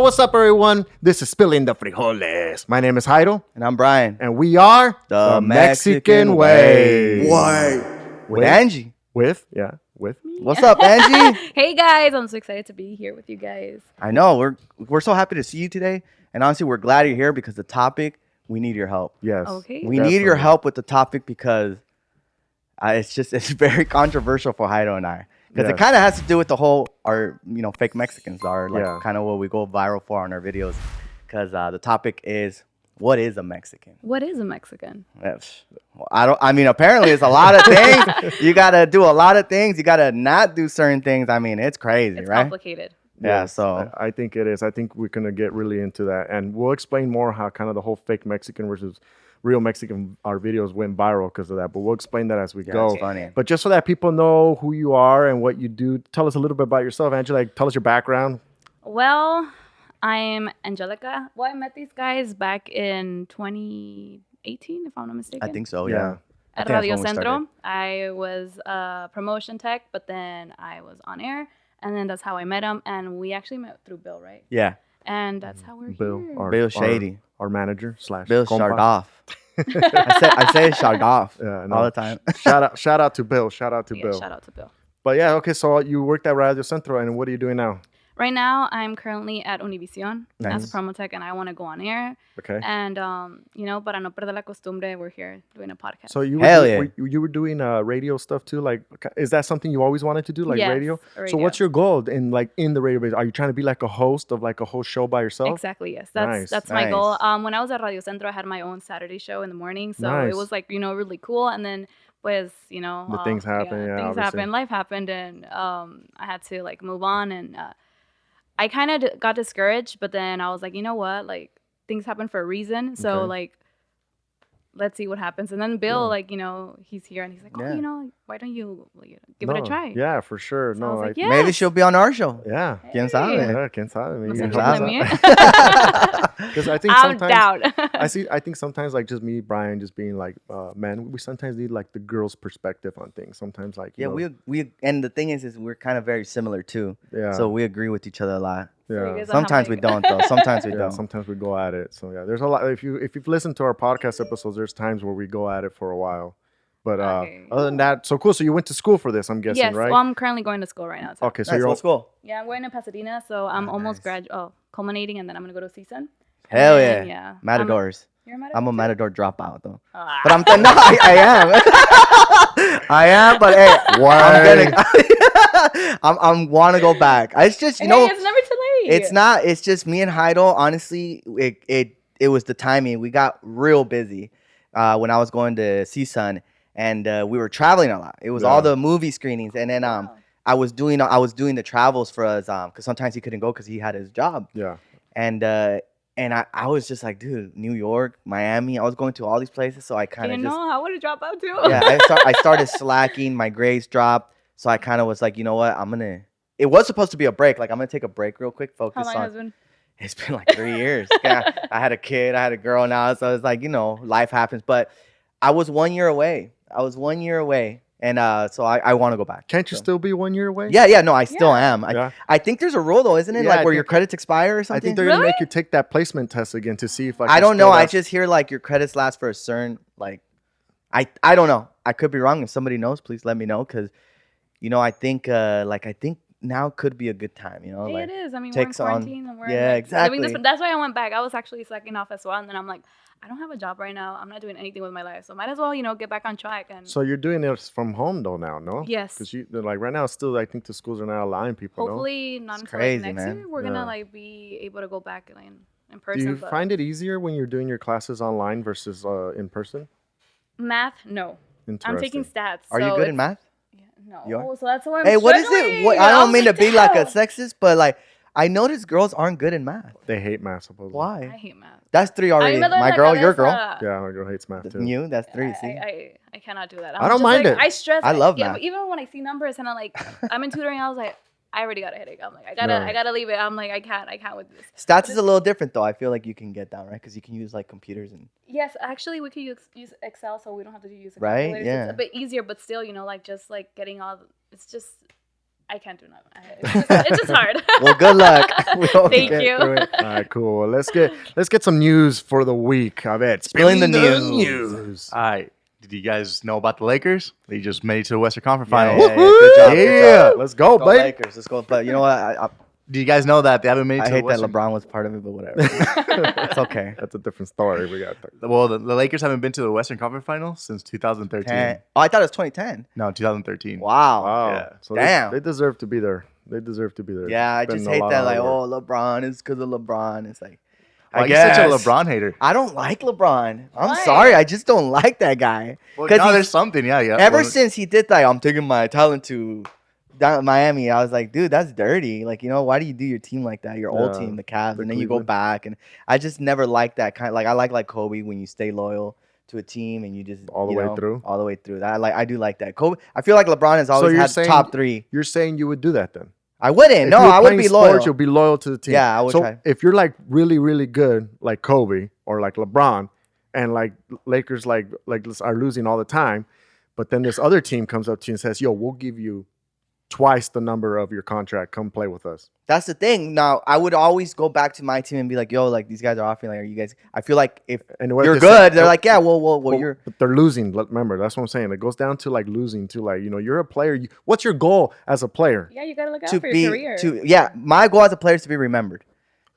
what's up, everyone? This is Spilling the Frijoles. My name is Jairo. And I'm Brian. And we are The Mexican Way. Why? With Angie. With Me. What's up, Angie? Hey, guys. I'm so excited to be here with you guys. I know. We're so happy to see you today. And honestly, we're glad you're here because the topic, we need your help. Yes. Okay. We need your help with the topic because it's very controversial for Jairo and I. Because it kind of has to do with the whole, fake Mexicans are kind of what we go viral for on our videos. Because the topic is, what is a Mexican? What is a Mexican? Apparently it's a lot of things. You got to do a lot of things. You got to not do certain things. I mean, it's crazy, It's right? complicated. Yeah, Yes, so. I think it is. I think we're going to get really into that. And we'll explain more how kind of the whole fake Mexican versus real Mexican, our videos went viral because of that. But we'll explain that as we go. It's funny. But just so that people know who you are and what you do, tell us a little bit about yourself, Angela. Tell us your background. Well, I'm Angelica. Well, I met these guys back in 2018, if I'm not mistaken. I think so, yeah. At Radio Centro. I was a promotion tech, but then I was on air. And then that's how I met him. And we actually met through Bill, right? Yeah. And that's how we're Bill, here. Bill Shady. Our manager / Bill compa. Shardoff. I say Shardoff all the time. shout out to Bill. Shout out to Bill. Shout out to Bill. But yeah, okay, so you worked at Radio Centro, and what are you doing now? Right now, I'm currently at Univision Nice. as a promo tech, and I want to go on air. Okay. And, para no perder la costumbre, we're here doing a podcast. So you were doing radio stuff too? Like, is that something you always wanted to do, like Yes, radio? radio. So what's your goal in the radio business? Are you trying to be like a host of like a whole show by yourself? Exactly, yes. Nice. That's my goal. When I was at Radio Centro, I had my own Saturday show in the morning. So Nice. it was like, really cool. And then, pues, The things happen, things obviously. happened, life happened, and I had to like move on. And I kind of got discouraged, but then I was like, you know what? Like, things happen for a reason. So, Okay. let's see what happens. And then Bill, he's here, and he's like, why don't you give it a try? Yeah, for sure. So I was like, Maybe she'll be on our show. Yeah. ¿Quién sabe? Yeah, quién sabe. No Maybe. sé quién sabe. cómo mí. Because I think I'm sometimes down. I think sometimes like just me, Brian, just being like, man, we sometimes need like the girl's perspective on things. Sometimes like you know, we and the thing is we're kind of very similar too. Yeah. So we agree with each other a lot. So you yeah. guys don't have, Sometimes we like- don't though. Sometimes we Yeah, don't. sometimes we go at it. So yeah, there's a lot. If you've listened to our podcast episodes, there's times where we go at it for a while. But Okay. other than that, so cool. So you went to school for this, I'm guessing, Yes, right? well, I'm currently going to school right now. So. Okay, so Nice, you're let's go. Yeah, I'm going to Pasadena, so I'm almost nice. culminating, and then I'm going to go to CSUN. Hell And yeah. yeah. Matadors. You're a Matador? I'm a too? Matador dropout though. Ah. But I am. I am, but hey, I'm want to go back. It's just, Hey, it's never too late. it's not. It's just me and Heido. Honestly, it was the timing. We got real busy when I was going to CSUN, and we were traveling a lot. It was all the movie screenings, and then Wow. I was doing the travels for us because sometimes he couldn't go because he had his job, yeah. and I was just like, dude, New York, Miami. I was going to all these places, so I kind of You just know, I would have dropped out too. yeah. I started slacking. My grades dropped, so I kind of was like, you know what, It was supposed to be a break. Like, I'm gonna take a break real quick. How Focus long on. has been? It's been like 3 years. Yeah, I had a kid. I had a girl now. So it's like, life happens. But I was 1 year away. And so I want to go back. Can't you still be 1 year away? Yeah. No, I still am. Yeah. I think there's a rule though, isn't it? Yeah, Like I where your think- credits expire or I something. think they're gonna Really? make you take that placement test again to see if like I you don't still know. I have- just hear like your credits last for a certain like. I don't know. I could be wrong. If somebody knows, please let me know. Because, I think now could be a good time. Hey, Like it is. I mean, we're in takes on- quarantine. And we're Yeah, exactly. That's why I went back. I was actually slacking off as well. And then I'm like, I don't have a job right now. I'm not doing anything with my life. So might as well, get back on track. And So you're doing it from home though now, no? Yes. Because like right now, still I think the schools are not allowing people. No? hopefully not It's until crazy, next man. year. We're Yeah. going to like be able to go back in Do person. you but find it easier when you're doing your classes online versus in person? math? No. I'm taking Interesting. stats. Are you so good in it's- math? Yeah, no. You are? So that's why I'm Hey, what is it? struggling. I don't was mean to like, be like a "Damn." sexist, but like I noticed girls aren't good in math. They hate math, supposedly. I Why? hate math. That's 3 already. A mí me duele My la girl, your girl. cabeza. Yeah, my girl hates math too. You, that's 3. See, I cannot do that. I don't just mind like, it. I stress. I love yeah, math. even when I see numbers and I'm in tutoring, I was like, I already got a headache. I'm like, No. I gotta leave it. I'm like, I can't with this. stats is a little different though. I feel like you can get down right because you can use like computers and Yes, actually, we could use Excel, so we don't have to use a Right? calculator. Yeah. It's a bit easier, but still, like just like getting all. It's just I can't do nothing. It's just hard. Well, good luck. We hope Thank get you. through it. All right, cool. Well, let's get some news for the week. I bet. Spilling the news. All right. Did you guys know about the Lakers? They just made it to the Western Conference Yeah, Finals. yeah, good job. Good Yeah, job. let's go, Go baby. Lakers. Let's go. But you know what? Did you guys know that they haven't made it I to the hate that Western? LeBron was part of it, but whatever. It's okay. That's a different story. We got Well, the Lakers haven't been to the Western Conference Finals since 2013. Oh, I thought it was 2010. No, 2013. Wow. wow. Yeah. So Damn. They deserve to be there. They deserve to be there. Yeah, I It's just been a hate lot that. of Like, hard work. oh, LeBron is because of LeBron. It's like, Why I are you such a guess. LeBron hater? I don't like LeBron. I'm Why? sorry. I just don't like that guy. Well, 'Cause no, he's- there's something. Yeah. Ever Well, since he did that, I'm taking my talent to down Miami. I was like, dude, that's dirty. Like, you know, why do you do your team like that? Your old Yeah, team, the Cavs, the and then you go Cleveland. back. And I just never liked that kind. Like, I like Kobe when you stay loyal to a team and you just All the you way know, through? all the way through. That I do like that. Kobe. I feel like LeBron has always you're had saying- top three. You're saying you would do that then? I wouldn't. If No, you were I would playing be sports, loyal. You'll be loyal to the team. Yeah, I would so try. if you're like really, really good, like Kobe or like LeBron, and like Lakers like are losing all the time, but then this other team comes up to you and says, "Yo, we'll give you twice the number of your contract. Come play with us." That's the thing. Now, I would always go back to my team and be like, yo, like these guys are offering. Like, are you guys? I feel like if And what you're they say- good, they're like, yeah, well, But- you're. But they're losing. Remember, that's what I'm saying. It goes down to like losing to like you're a player. What's your goal as a player? Yeah, you gotta look out To for be your career. yeah, my goal as a player is to be remembered.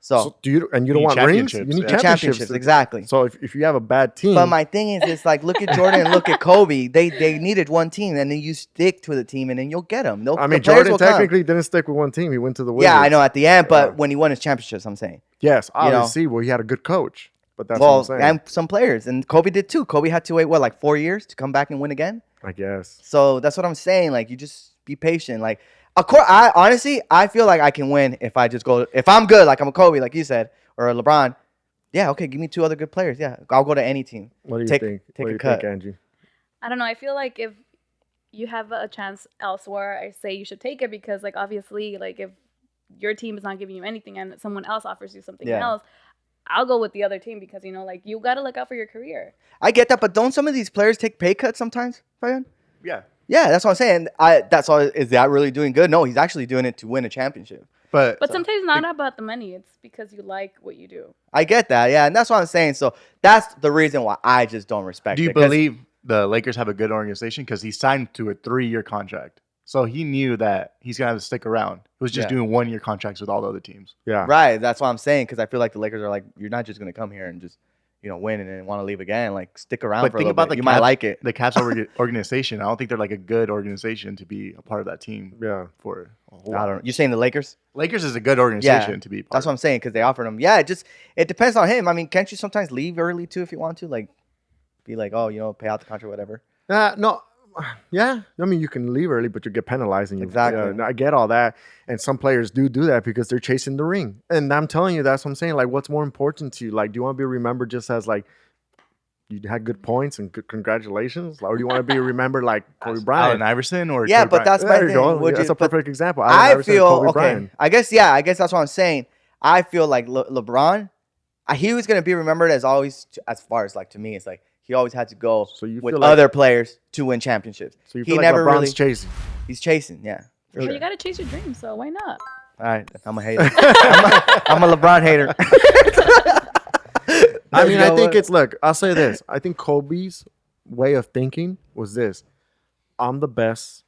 So, So do you and you don't need want rings? championships, You need yeah. championships. exactly. So if you have a bad team, But my thing is, it's like look at Jordan and look at Kobe. They needed one team, and then you stick to the team, and then you'll get them. I mean, Jordan technically didn't stick with one team. He went to the Wizards. Yeah, I know at the end, but Yeah. when he won his championships, I'm saying. Yes, you know. obviously. Well, he had a good coach, but that's what Well, I'm saying. and some players, and Kobe did too. Kobe had to wait like 4 years to come back and win again. I guess. So that's what I'm saying. Like, you just be patient. Like, of course, I honestly, I feel like I can win if I just go. If I'm good, like I'm a Kobe, like you said, or a LeBron. Yeah, okay, give me two other good players. Yeah, I'll go to any team. What do you Take- think? take What a do you cut. think, Angie? I don't know. I feel like if you have a chance elsewhere, I say you should take it because, like, obviously, like if your team is not giving you anything and someone else offers you something Yeah. else, I'll go with the other team because like you gotta look out for your career. I get that, but don't some of these players take pay cuts sometimes, Fayan? Yeah. Yeah, that's what I'm saying. That's all. Is that really doing good? No, he's actually doing it to win a championship. But But sometimes it's not about the money. It's because you like what you do. I get that, yeah, and that's what I'm saying. So that's the reason why I just don't respect. do you it, 'cause- believe the Lakers have a good organization? Because he signed to a 3-year contract. So he knew that he's going to have to stick around. He was just Yeah. doing 1-year contracts with all the other teams. Yeah. Right, that's what I'm saying. Because I feel like the Lakers are like, you're not just gonna come here and just win and then want to leave again. Like, stick around But for a think little about bit. the You might Cavs- like it. The Cavs organization, I don't think they're like a good organization to be a part of that team. Yeah. For a whole I lot. don't know. You saying the Lakers? Lakers is a good organization to be part That's what I'm saying. Because they offered him. Yeah, it depends on him. I mean, can't you sometimes leave early too if you want to? Like, be like, oh, pay out the contract, whatever. No. Yeah. I mean, you can leave early, but you get penalized. And Exactly. Yeah, I get all that. And some players do that because they're chasing the ring. And I'm telling you, that's what I'm saying. Like, what's more important to you? Like, do you want to be remembered just as like, you had good points and good congratulations? Or do you want to be remembered like Kobe Allen Bryant? Iverson or Yeah, Kobe but Bryant? that's my There you thing. go. Would That's you- a but perfect example. Allen I Iverson and feel Kobe okay. Bryant. I guess that's what I'm saying. I feel like LeBron, he was gonna be remembered as always. As far as like to me, it's like he always had to go So you with feel like- other players to win championships. So you he feel like never LeBron's really. chasing. He's chasing. Yeah. For But sure. you gotta chase your dreams, so why not? All right, I'm a hater. I'm a LeBron hater. I mean, You know I think what? it's look. I'll say this. I think Kobe's way of thinking was this: I'm the best,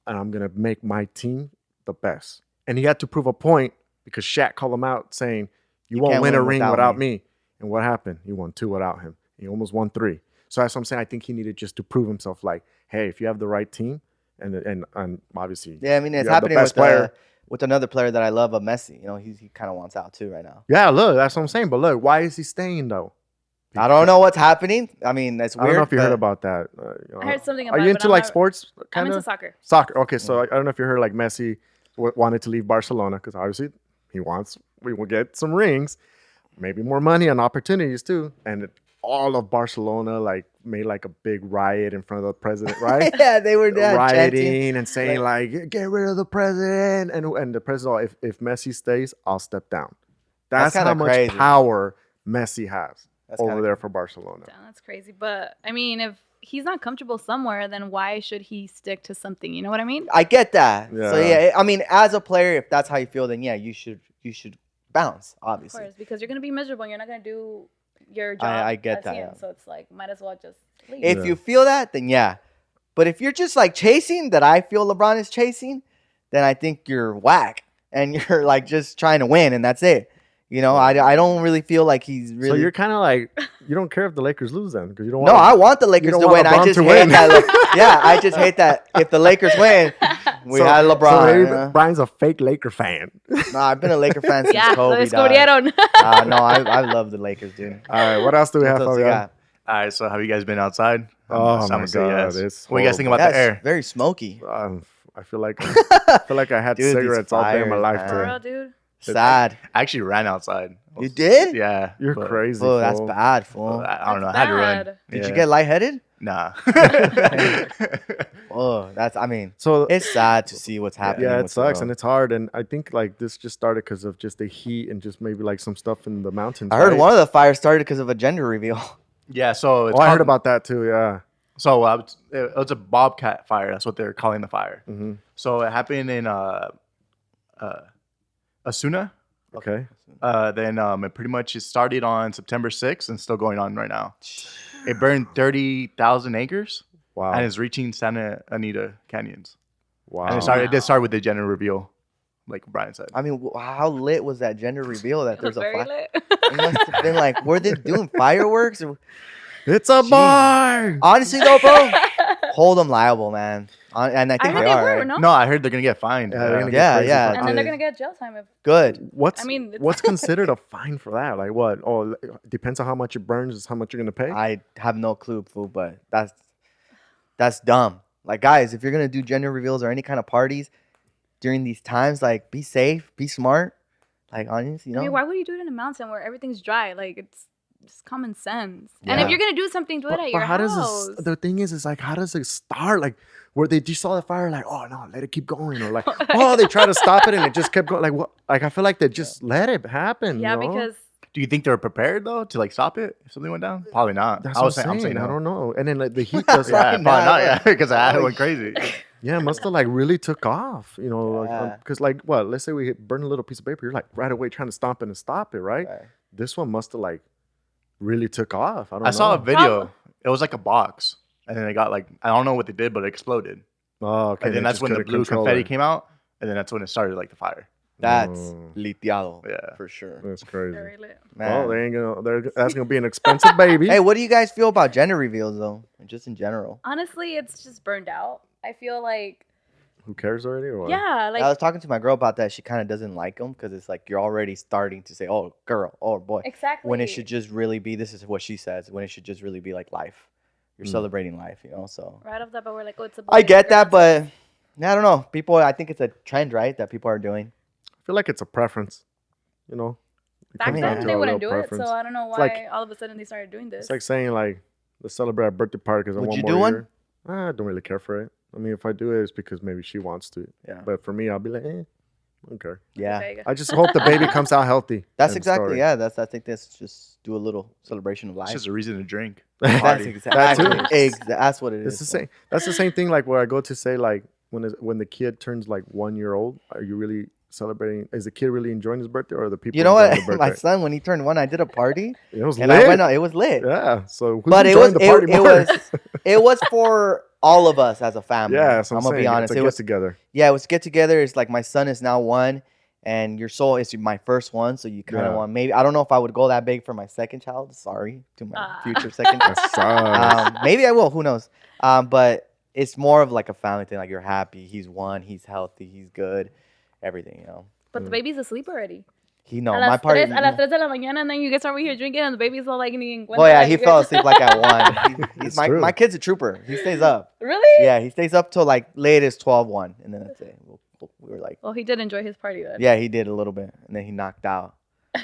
and I'm gonna make my team the best. And he had to prove a point because Shaq called him out, saying, "You won't can't win a win ring without without me." me." And what happened? He won 2 without him. He almost won 3. So that's what I'm saying. I think he needed just to prove himself. Like, hey, if you have the right team, and obviously, Yeah, I mean, it's you have the happening best with another player that I love, Messi. He kind of wants out too right now. Yeah, look, that's what I'm saying. But look, why is he staying though? I don't know what's happening. I mean, that's I weird. don't know if you heard but- about that. I heard something Are about you it, into but I'm like not- sports? I'm Kind into of soccer. soccer. Okay, so I don't know if you heard like Messi wanted to leave Barcelona because obviously we will get some rings, maybe more money and opportunities too. And all of Barcelona like made like a big riot in front of the president, right? Yeah, they were chanting. Rioting and saying like, get rid of the president. And the president, if Messi stays, I'll step down. That's kinda how much crazy. power Messi has That's over kinda there for Barcelona. Damn, that's crazy. But I mean, if he's not comfortable somewhere, then why should he stick to something? You know what I mean? I get that. Yeah. So yeah, I mean, as a player, if that's how you feel, then yeah, you should bounce, Of obviously. course, because you're gonna be miserable and you're not gonna do your job. I get as that, him, yeah. So it's like, might as well just leave. If you feel that, then yeah. But if you're just like chasing that I feel LeBron is chasing, then I think you're whack and you're like just trying to win and that's it. You know, I don't really feel like he's really. So you're kind of like, you don't care if the Lakers lose then because you don't. No, I want the Lakers to win. I just hate that. Yeah, I just hate that if the Lakers win, we had LeBron. So maybe you know? Brian's a fake Laker fan. No, I've been a Laker fan since Yeah, lo Kobe died. descubrieron. No, I love the Lakers, dude. All right, what else do we have? What else you Fabian? got? All right, so have you guys been outside? Oh I'm my gonna say God, it's What do you guys think horrible. about the Yeah, air? it's very smoky. I feel like I had Dude, these cigarettes all day in my fires, life. man. For Today. real, dude. Sad. I actually ran outside. You did? Yeah. You're but- crazy. Oh, that's fool. bad, fool. I don't know. I That's had to run. bad. Did Yeah. you get lightheaded? Nah. Oh, I mean, So it's sad to see what's happening. yeah, it with the sucks world. and it's hard. And I think like this just started because of just the heat and just maybe like some stuff in the mountains. I heard right? one of the fires started because of a gender reveal. Yeah. So it's Oh, I heard called- about that too. Yeah. So it was a bobcat fire. That's what they're calling the fire. Hmm. So it happened in Asuna. Okay. Then it pretty much started on September 6th and still going on right now. It burned 30,000 acres Wow. and is reaching Santa Anita canyons. Wow. And it did start with the gender reveal, like Brian said. I mean, how lit was that gender reveal that It was there's a very fire? lit. It must have been like, were they doing fireworks? Or- It's a bar. Honestly, though, bro, hold them liable, man. And I I think heard they they are, were, right? no? No, I heard they're gonna get fined. Yeah, they're gonna get Yeah, crazy yeah. fucked And then they're up. gonna get jail time if Good. What's I mean, it's- what's considered a fine for that? Like what? Oh, it depends on how much it burns. Is how much you're gonna pay. I have no clue, fool, but that's dumb. Like, guys, if you're gonna do gender reveals or any kind of parties during these times, like, be safe, be smart. Like, honestly, you know. I mean, why would you do it in a mountain where everything's dry? Like, it's just common sense. And if Yeah. you're gonna do something, do it at your how house. does this? The thing is like, how does it start? Like, where they just saw the fire, like, oh no, let it keep going, or like, oh, they try to stop it and it just kept going. Like, what? Like, I feel like they just let it happen. Yeah, you know? because Do you think they were prepared though to like stop it if something went down? Probably not. That's I what was saying, I'm saying. I no. don't know. And then like the heat does. Yeah, Probably probably not. not. Yeah, because it went crazy. Yeah, it must have like really took off, you know, Yeah. because like what? Let's say we burn a little piece of paper, you're like right away trying to stomp it and stop it, right? Right. This one must have like really took off. I don't know. I saw a video. Probably. It was like a box, and then it got like I don't know what they did, but it exploded. Oh, okay. And then they that's just when the couldn't blue control confetti it. came out, and then that's when it started like the fire. That's Mm. litiado. Yeah. For sure. That's crazy. very lit. Man. Well, they ain't that's gonna be an expensive baby. Hey, what do you guys feel about gender reveals, though? Just in general. Honestly, it's just burned out. I feel like, Who cares already? Or what? yeah, like I was talking to my girl about that. She kind of doesn't like them because it's like you're already starting to say, "Oh, girl, oh boy," exactly when it should just really be. This is what she says. When it should just really be like life. You're celebrating life, you know. So right off that, but we're like, oh, it's a. I boy, get girl. that, but I don't know. People, I think it's a trend, right? That people are doing. I feel like it's a preference. You know. It Back comes down then to they a wouldn't do little it, preference. so I don't know why like- all of a sudden they started doing this. It's like saying like, let's celebrate a birthday party because I Would want you more do one? year. I don't really care for it. I mean, if I do it, it's because maybe she wants to. Yeah. But for me, I'll be like, okay. Yeah, Okay, I just hope the baby comes out healthy. that's End exactly. story. Yeah, I think that's just do a little celebration of life. It's just a reason to drink. That's Party. exactly. too. That's what it is. It's the same. That's the same thing. Like where I go to say like when the kid turns like 1 year old, are you really celebrating? Is the kid really enjoying his birthday, or are the people? You know enjoying what? the My birthday? son, when he turned 1, I did a party, It was and lit. I went out. It was lit. Yeah. So who's But it enjoying was the party more? it was for all of us as a family. Yeah, that's what I'm I'm gonna be saying. honest. It's a It get was together. yeah, it was get together. It's like my son is now 1, and your soul is my first one, so you kind of Yeah. want maybe I don't know if I would go that big for my second child. Sorry to my Ah. future second child. That sucks. Maybe I will. Who knows? But it's more of like a family thing. Like you're happy. He's 1. He's healthy. He's good. Everything, you know. but the baby's asleep already. He no, a my las party. tres, a las 3 de la mañana, and then you guys over here drinking, and the baby's all like, ni en cuenta, Oh yeah, like, he you fell guys- asleep like at 1. He's It's my true. kid's a trooper. He stays up. Really? Yeah, he stays up till like latest 12-1, and then that's it. We were like, Well, he did enjoy his party then. yeah, he did a little bit, and then he knocked out.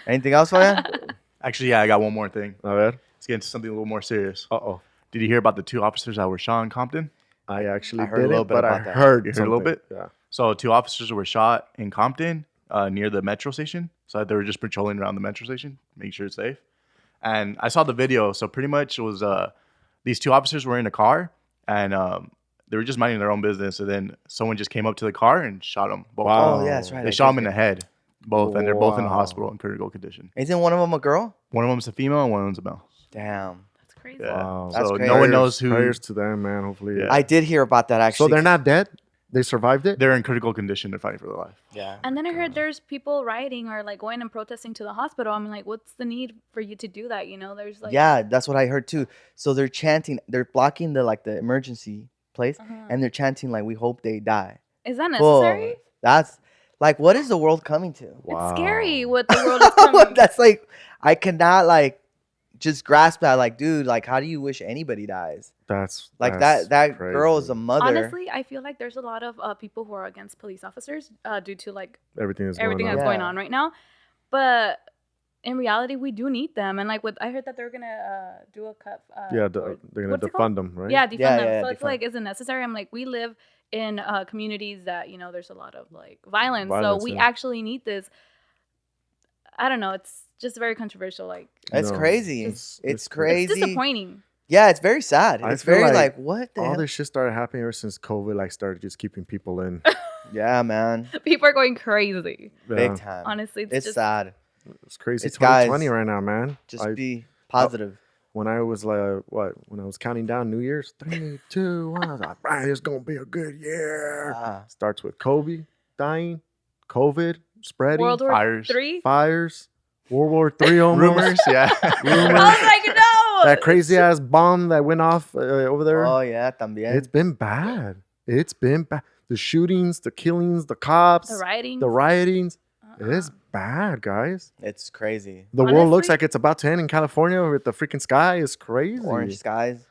Anything else for you? Actually, yeah, I got one more thing. A ver. Let's get into something a little more serious. Uh-oh. Did you hear about the 2 officers that were shot in Compton? I actually I heard a didn't, little bit but I about that. heard You heard a little something. bit? Yeah. So 2 officers were shot in Compton near the metro station. So they were just patrolling around the metro station, making sure it's safe. And I saw the video. So pretty much it was these two officers were in a car, and they were just minding their own business, and then someone just came up to the car and shot them. Both. Wow. Oh, yeah, that's right. They shot them in the head, both, and they're both in the hospital in critical condition. Isn't one of them a girl? One of them's a female, and one of them's a male. Damn. That's crazy. Yeah. Wow. That's So crazy. no one knows who. Prayers to them, man. Hopefully. Yeah. I did hear about that actually. So they're not dead. They survived it. They're in critical condition. They're fighting for their life. Yeah. And then I heard there's people rioting or like going and protesting to the hospital. I'm like, what's the need for you to do that? You know, there's like Yeah, that's what I heard too. So they're chanting, they're blocking the emergency place, and they're chanting like, "We hope they die." Is that Whoa. necessary? That's like, what is the world coming to? Wow. It's scary what the world is coming. That's like, I cannot like just grasp that. Like, dude, like, how do you wish anybody dies? That's Like that's that crazy. girl is a mother. Honestly, I feel like there's a lot of people who are against police officers due to like Everything that's everything going that's on. going on right now. But in reality, we do need them. And like I heard that they're gonna do a cut. Yeah, or- they're gonna what's it defund called? them, right? Yeah, defund Yeah, them. yeah, So it's defund. like, is it necessary? I'm like, we live in communities that there's a lot of like violence. Violence, So we yeah. actually need this. I don't know. It's just very controversial. Like It's No. crazy. It's- It's it's crazy. it's disappointing. Yeah, it's very sad. I It's feel very like like, what the All hell? this shit started happening ever since COVID, like, started just keeping people in. Yeah, man. People are going crazy. Yeah. Big time. Honestly, It's just sad. It's crazy. It's 2020 guys, right now, man. Just be positive. When I was like, when I was counting down New Year's, 3, 2, 1, I was like, Brian, it's gonna be a good year. Ah. Starts with Kobe dying, COVID spreading, World War Fires. III. fires, World War III almost. Rumors, yeah. I was like, no. That crazy ass bomb that went off over there. Oh, yeah, también. It's been bad. It's been bad. The shootings, the killings, the cops, The rioting. the riotings. It's bad, guys. It's crazy. The world looks Honestly- like it's about to end in California with the freaking sky. Is crazy. Orange skies.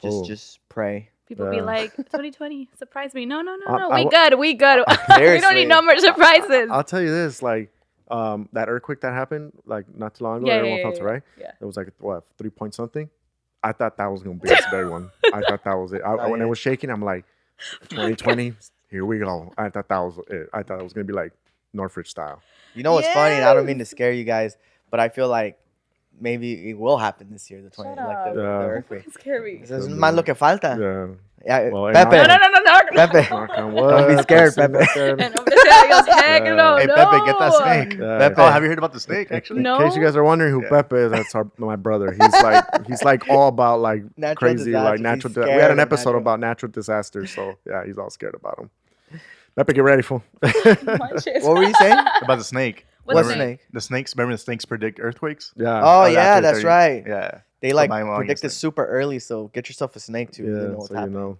Oh. Just pray. People be Yeah. like, 2020, surprise me. No, I- no. I We wa- good. We good. we don't Seriously. need no more surprises. I'll tell you this, like that earthquake that happened like not too long ago, Yeah, everyone yeah, felt it, yeah, right? yeah. It was like what 3 point something. I thought that was gonna be a scary one. I thought that was it. When it was shaking, I'm like, 2020, here we go. I thought that was it. I thought it was gonna be like Northridge style. You know what's funny? And I don't mean to scare you guys, but I feel like maybe it will happen this year. The 20, Shut like up. the Yeah. earthquake. It's scary. This is más lo que falta. Yeah. Yeah, Well, Pepe. and No, no, no, no, no. Pepe. Knock on Don't be wood, scared, I'm Pepe. sitting And up over there, goes, heck Yeah. no, Hey, no. Pepe, get that snake. there. Pepe. Oh, have you heard about the snake, actually? No. In case you guys are wondering who Yeah. Pepe is, that's my brother. He's like all about like Natural crazy like disasters. natural. He's We scared had an of episode natural- about natural disasters, so yeah, he's all scared about them. Pepe, get ready for. Watch it. What were you saying? About the snake. What What Remember snake? The snakes. Remember the snakes predict earthquakes? Yeah. Oh, after yeah, that's 30 right. Yeah. They So like mine belong predicted snake. super early, so get yourself a snake too. Yeah. You know what's So you happening. know.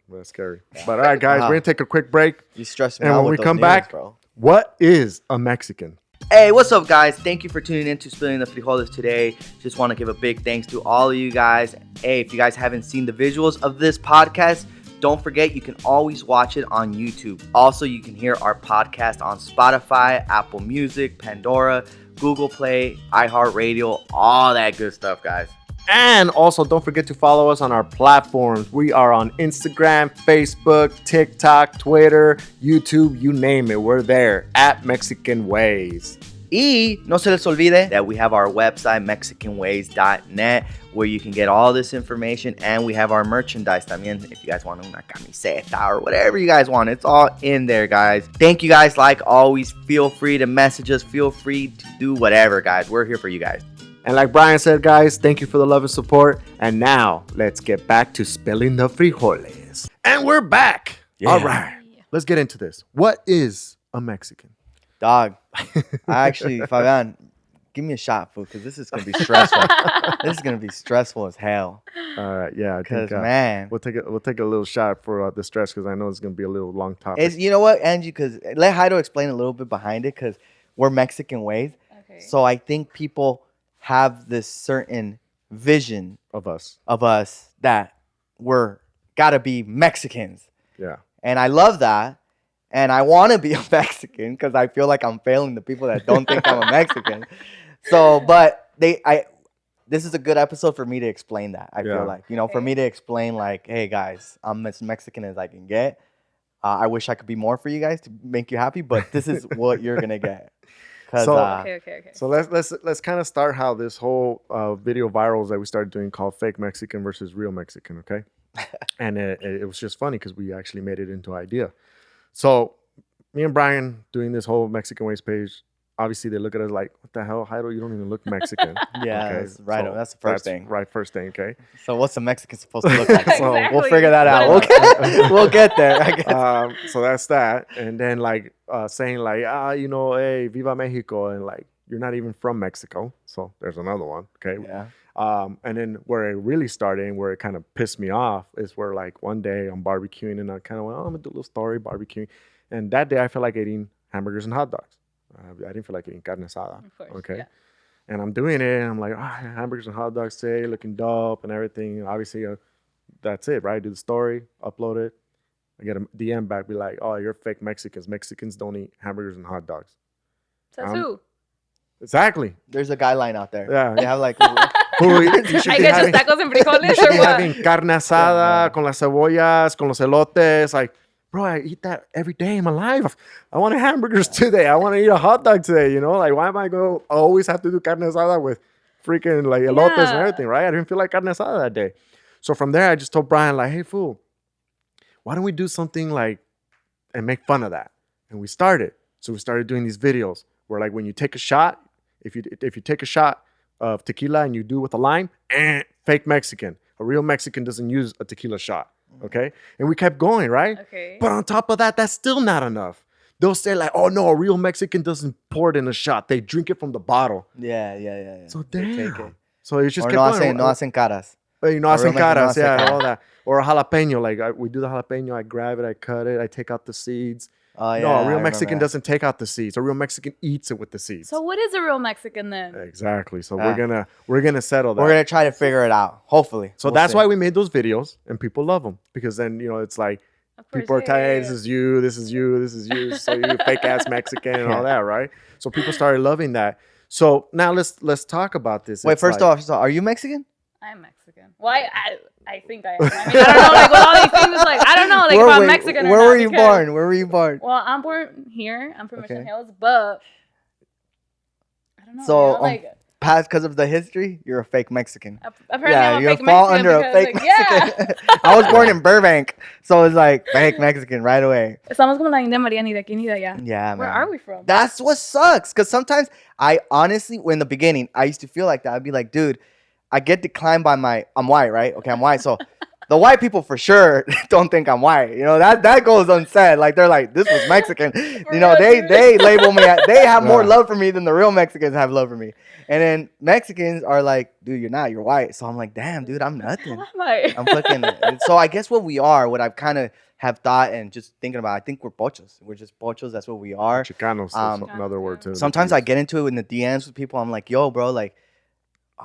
Well, that's scary. But all right, guys, Wow. we're gonna take a quick break. You stress me And out when with we those come news, back- bro. What is a Mexican? Hey, what's up, guys? Thank you for tuning in to Spilling the Frijoles today. Just want to give a big thanks to all of you guys. Hey, if you guys haven't seen the visuals of this podcast, don't forget you can always watch it on YouTube. Also, you can hear our podcast on Spotify, Apple Music, Pandora, Google Play, iHeartRadio, all that good stuff, guys. And also, don't forget to follow us on our platforms. We are on Instagram, Facebook, TikTok, Twitter, YouTube, you name it. We're there at MexicanGueys. Y no se les olvide that we have our website, MexicanWays.net, where you can get all this information, and we have our merchandise también. If you guys want una camiseta or whatever you guys want, it's all in there, guys. Thank you guys. Like always, feel free to message us. Feel free to do whatever, guys. We're here for you guys. And like Brian said, guys, thank you for the love and support. And now, let's get back to spilling the frijoles. And we're back. Yeah. All right. Let's get into this. What is a Mexican? Dog, I actually, Fabian, give me a shot, fool, because this is going to be stressful. This is going to be stressful as hell. All right. Yeah, I Because, think man, we'll take a little shot for the stress because I know it's going to be a little long topic. it's, you know what, Angie, because let Heido explain a little bit behind it, because we're Mexican ways. Okay. So I think people have this certain vision of us. that we're got to be Mexicans. Yeah. And I love that. And I want to be a Mexican because I feel like I'm failing the people that don't think I'm a Mexican. So, but this is a good episode for me to explain that. I Yeah. feel like, for me to explain like, hey guys, I'm as Mexican as I can get. I wish I could be more for you guys to make you happy, but this is what you're going to get. Cause So- Okay. So let's kind of start how this whole video virals that we started doing called fake Mexican versus real Mexican, okay? And it was just funny because we actually made it into an idea. So me and Brian doing this whole Mexican Ways page, obviously they look at us like, what the hell, Jairo, you don't even look Mexican. yeah, okay? that's right. So That's the first thing. Right, first thing, okay? So what's a Mexican supposed to look like? So- Exactly. We'll figure that out. What is- We'll get there. I guess. So that's that. And then like saying like, you know, hey, Viva Mexico. And like, you're not even from Mexico. So there's another one, okay? Yeah. And then where it really started and where it kind of pissed me off is where like one day I'm barbecuing and I kind of went, I'm gonna do a little story barbecuing. And that day I felt like eating hamburgers and hot dogs. I didn't feel like eating carne asada. Of course, Okay. yeah. And I'm doing it and I'm like, hamburgers and hot dogs today, looking dope and everything. Obviously, that's it, right? Do the story, upload it. I get a DM back, be like, oh, you're fake Mexicans. Mexicans don't eat hamburgers and hot dogs. Says who? Exactly. There's a guideline out there. Yeah. They have like. Who you should I be get having- just tacos and frijoles you should or be what? having carne asada con las cebollas, con los elotes. Like, bro, I eat that every day in my life. I want hamburgers today. I want to eat a hot dog today. You know, like, why am I going to always have to do carne asada with freaking like elotes and Yeah. everything, right? I didn't feel like carne asada that day. So from there, I just told Brian, like, hey, fool, why don't we do something like and make fun of that? And we started. So we started doing these videos where, like, when you take a shot, if you take a shot of tequila and you do with a lime, fake Mexican. A real Mexican doesn't use a tequila shot. Okay. And we kept going, right? Okay. But on top of that, that's still not enough. They'll say, like, oh no, a real Mexican doesn't pour it in a shot. They drink it from the bottle. Yeah. So They take damn. it. So it's just Or kept no going. hacen caras. You know, A real hacen Mexican caras, no hace yeah, caras. all that. Or a jalapeno, like we do the jalapeno, I grab it, I cut it, I take out the seeds. Oh yeah. No, a I real remember Mexican that. doesn't take out the seeds. A real Mexican eats it with the seeds. So what is a real Mexican then? Exactly. So Ah. we're gonna settle that. We're gonna try to figure it out. Hopefully. So We'll that's see. why we made those videos, and people love them because then it's like Of course, people are telling, hey, this yeah. is you, this is you, this is you, so you fake ass Mexican and all Yeah. that, right? So people started loving that. So now let's talk about this. Wait, It's first like- off, are you Mexican? I'm Mexican. Well, I think I am. I mean, I don't know, like with all these things, like I don't know, like if I'm Mexican or Where not. were you because- born? Where were you born? Well, I'm born here. I'm from Okay. Mission Hills, but I don't know. So, like Past because of the history, you're a fake Mexican. apparently I'm a you fake fall Mexican under a because, fake like, yeah. Mexican. I was born in Burbank, so it's like fake Mexican right away. Estamos como la India María ni de aquí ni de allá. Yeah, Where man. are we from? That's what sucks. Because sometimes I honestly, in the beginning, I used to feel like that. I'd be like, dude, I get declined by I'm white, right? Okay, I'm white. So the white people for sure don't think I'm white. You know, that goes unsaid. Like, they're like, this was Mexican. You know, real, dude. they label me, they have more Yeah. love for me than the real Mexicans have love for me. And then Mexicans are like, dude, you're not, you're white. So I'm like, damn, dude, I'm nothing. Like, I'm fucking. And so I guess what we are, what I've kind of have thought and just thinking about, I think we're pochos. We're just pochos. That's what we are. Chicanos, is Um, another word too. Sometimes I get into it in the DMs with people. I'm like, yo, bro, like,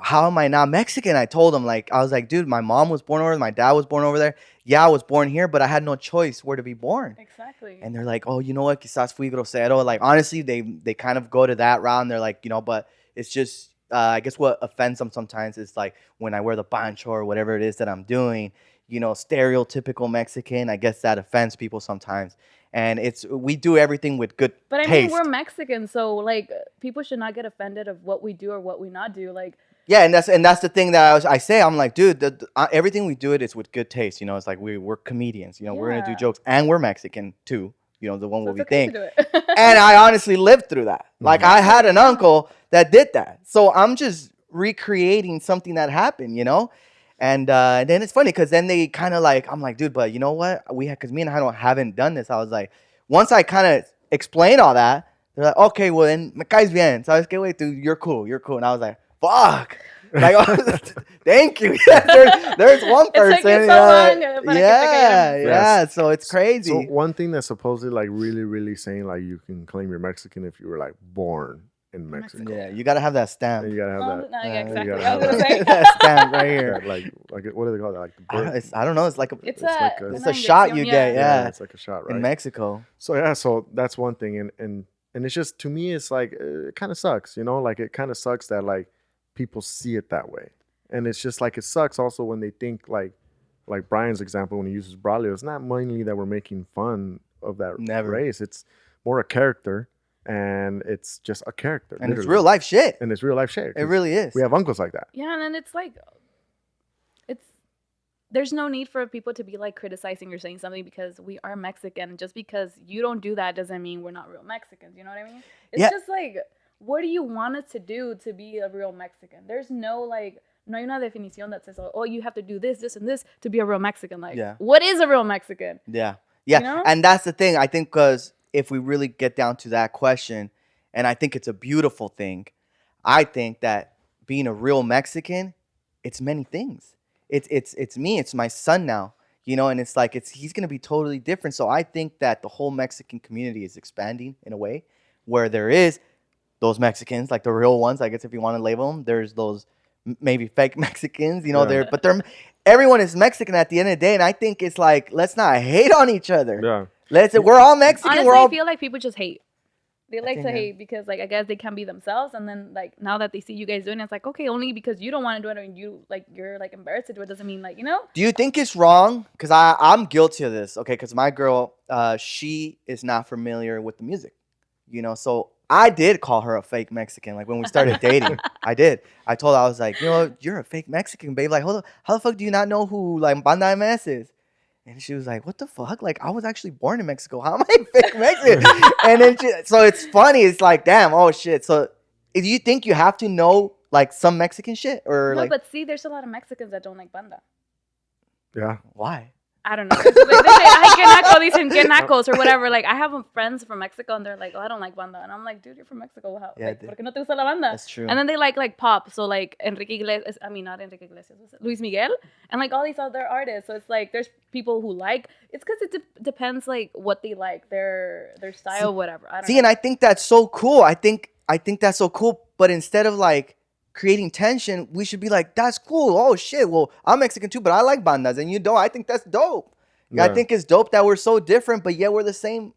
how am I not Mexican? I told them, like, I was like, dude, my mom was born over there. My dad was born over there. Yeah, I was born here, but I had no choice where to be born. exactly. And they're like, oh, you know what? Quizás fui grosero. Like, honestly, they kind of go to that route. And they're like, but it's just, I guess what offends them sometimes is like when I wear the pancho or whatever it is that I'm doing, stereotypical Mexican. I guess that offends people sometimes. And we do everything with good But I mean, taste. we're Mexican, so like people should not get offended of what we do or what we not do. Like, Yeah, and that's the thing that I say. I'm like, dude, everything we do is with good taste. It's like we're comedians. We're gonna do Yeah. jokes, and we're Mexican too. The one so where it's we okay think. to do it. And I honestly lived through that. Like, I had an uncle that did that, so I'm just recreating something that happened. And then it's funny because then they kind of like, I'm like, dude, but you know what? Because me and I haven't done this. I was like, once I kind of explain all that, they're like, okay, well then, me caes bien. So I was like, wait, dude, you're cool. And I was like, fuck. Like, thank you. Yeah, there's one person. It took you so long, but I yeah, can yeah. So it's crazy. So one thing that's supposedly like really, really saying like you can claim you're Mexican if you were like born in Mexico. Yeah, you gotta have that stamp. And you gotta have Oh, that. no, yeah, Yeah, exactly. you I gotta was gonna have say. that stamp right here. that, like what do they call that? Like the birth. I don't know. It's like It's like a, a- it's a shot you get. yeah, Yeah, it's like a shot, right? in Mexico. So yeah, so that's one thing, and it's just, to me, it's like it kind of sucks, like it kind of sucks that like people see it that way, and it's just like it sucks also when they think like Brian's example when he uses Braulio. It's not mainly that we're making fun of that Never. race; it's more a character, and it's just a character. And it's literally. real life shit. And it's real life shit. It really is. We have uncles like that. Yeah, and then it's like, there's no need for people to be like criticizing or saying something because we are Mexican. Just because you don't do that doesn't mean we're not real Mexicans. You know what I mean? It's just like, what do you want us to do to be a real Mexican? There's no like, no hay una definición that says, oh, you have to do this, this, and this to be a real Mexican. Like, what is a real Mexican? Yeah. Yeah. You know? And that's the thing. I think because if we really get down to that question, and I think it's a beautiful thing, I think that being a real Mexican, it's many things. It's me. It's my son now, you know, and it's like he's gonna be totally different. So I think that the whole Mexican community is expanding in a way where there is those Mexicans, like the real ones, I guess if you want to label them. There's those maybe fake Mexicans, you know. Everyone is Mexican at the end of the day, and I think it's like let's not hate on each other. Yeah, we're all Mexican. Honestly, I feel like people just hate. They like to hate because, like, I guess they can be themselves, and then, like, now that they see you guys doing it, it's like, okay, only because you don't want to do it and you're like embarrassed to do it doesn't mean, like, you know. Do you think it's wrong? Because I'm guilty of this. Okay, because my girl, she is not familiar with the music, you know. So I did call her a fake Mexican, like when we started dating. I did. I told her, I was like, you know, you're a fake Mexican, babe. Like, hold on, how the fuck do you not know who like Banda MS is? And she was like, what the fuck? Like, I was actually born in Mexico. How am I fake Mexican? And then so it's funny. It's like, damn, oh shit. So do you think you have to know like some Mexican shit or no, like? But see, there's a lot of Mexicans that don't like banda. Yeah. Why? I don't know. Like, they say, ay, que naco, dicen que nacos or whatever. Like, I have friends from Mexico and they're like, oh, I don't like banda. And I'm like, dude, you're from Mexico. How? Yeah, like, ¿por qué no te gusta la banda? That's true. And then they like pop. So, like, Enrique Iglesias, I mean, not Enrique Iglesias, Luis Miguel. And, like, all these other artists. So, it's like, there's people who like, it's because it depends, like, what they like, their style, whatever. I don't know. And I think that's so cool. I think that's so cool. But instead of, like, creating tension, we should be like, that's cool. Oh, shit. Well, I'm Mexican too, but I like bandas. And you don't. I think that's dope. Yeah. I think it's dope that we're so different, but yet we're the same.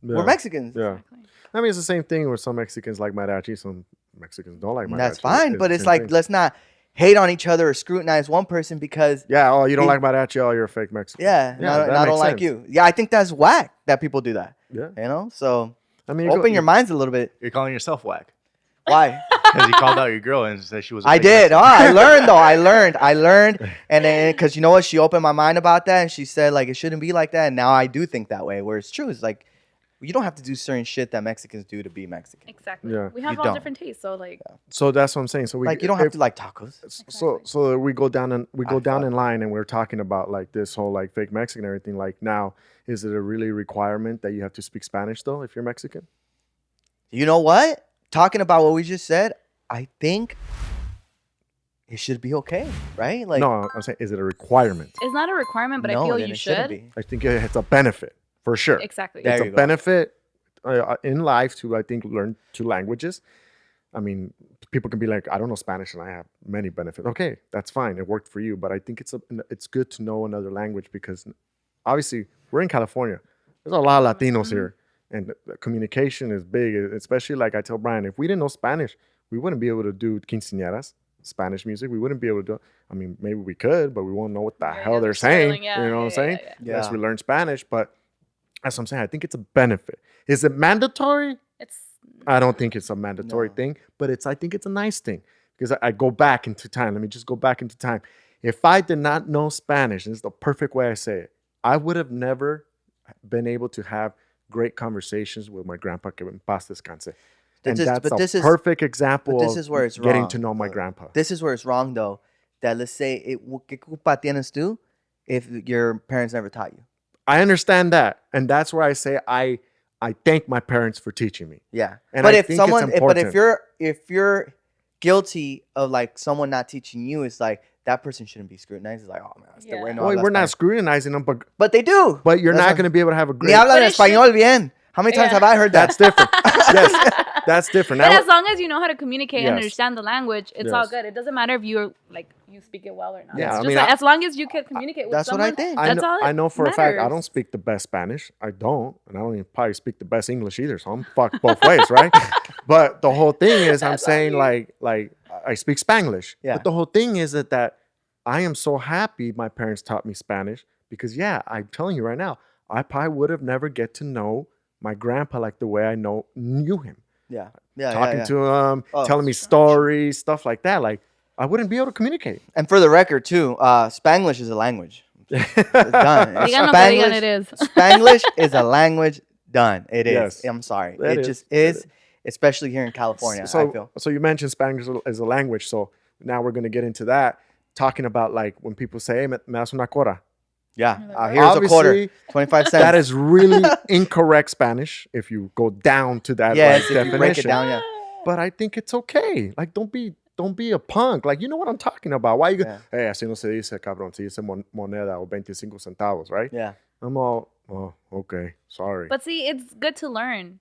Yeah. We're Mexicans. Yeah. Exactly. I mean, it's the same thing where some Mexicans like mariachi, some Mexicans don't like mariachi. That's fine, but it's like, let's not hate on each other or scrutinize one person because... Yeah, oh, you don't like mariachi, oh, you're a fake Mexican. Yeah, and I don't like you. Yeah, I think that's whack that people do that. Yeah. You know? So, I mean, open your minds a little bit. You're calling yourself whack. Why? Because you called out your girl and said she was. I did. Oh, I learned though. I learned, and then because you know what, she opened my mind about that, and she said like it shouldn't be like that. And now I do think that way, where it's true. It's like you don't have to do certain shit that Mexicans do to be Mexican. Exactly. Yeah. We have all different tastes, so like. So that's what I'm saying. So we like you don't have to like tacos. Exactly. So we go down and we go down in line, and we're talking about like this whole like fake Mexican and everything. Like now, is it a really requirement that you have to speak Spanish though if you're Mexican? You know what? Talking about what we just said, I think it should be okay, right? Like, no, I'm saying, is it a requirement? It's not a requirement, but I feel you should. I think it's a benefit for sure. Exactly. It's a benefit in life to, I think, learn two languages. I mean, people can be like, I don't know Spanish and I have many benefits. Okay, that's fine. It worked for you. But I think it's good to know another language because obviously we're in California. There's a lot of Latinos here. And communication is big, especially like I tell Brian, if we didn't know Spanish, we wouldn't be able to do quinceañeras, Spanish music. We wouldn't be able to do, I mean, maybe we could, but we won't know what the hell they're saying. You know what I'm saying? Unless we learn Spanish. But that's what I'm saying. I think it's a benefit. Is it mandatory? I don't think it's a mandatory thing, but I think it's a nice thing because I go back into time. Let me just go back into time. If I did not know Spanish, and this is the perfect way I say it, I would have never been able to have great conversations with my grandpa, que en paz descanse. And that's a perfect example of getting to know my grandpa. This is where it's wrong, though. That let's say, ¿qué culpa tienes tú if your parents never taught you? I understand that. And that's where I say I thank my parents for teaching me. Yeah. And but if you're guilty of like someone not teaching you, it's like, that person shouldn't be scrutinized. It's like, oh man, we're not scrutinizing them, but they do. But you're not going to be able to have a great. Ni hablan español bien. How many times have I heard that? That's different. Yes, that's different. But as long as you know how to communicate and understand the language, it's all good. It doesn't matter if you speak it well or not. Yeah, it's just as long as you can communicate with someone. That's what I think. That's all. I know for a fact I don't speak the best Spanish. I don't, and I don't even probably speak the best English either. So I'm fucked both ways, right? But the whole thing is, I'm saying like I speak Spanglish. Yeah. But the whole thing is that I am so happy my parents taught me Spanish because, I'm telling you right now, I probably would have never get to know my grandpa like the way I knew him. Yeah. Talking to him, Oh, telling me stories, stuff like that. Like I wouldn't be able to communicate. And for the record, too, Spanglish is a language. It's done. Digan lo que digan, it is. Spanglish is a language. Done. It is. Yes. I'm sorry. That It just is, especially here in California, I feel. So you mentioned Spanish as a language. So now we're going to get into that, talking about like when people say, hey, me das una cora. Yeah. Here's a quarter. 25 cents. That is really incorrect Spanish if you go down to that yes, like, if you break it down, yeah. But I think it's okay. Like, don't be a punk. Like, you know what I'm talking about. Why you go, hey, así no se dice, cabrón. Se dice moneda o 25 centavos, right? Yeah. I'm all, oh, okay. Sorry. But see, it's good to learn.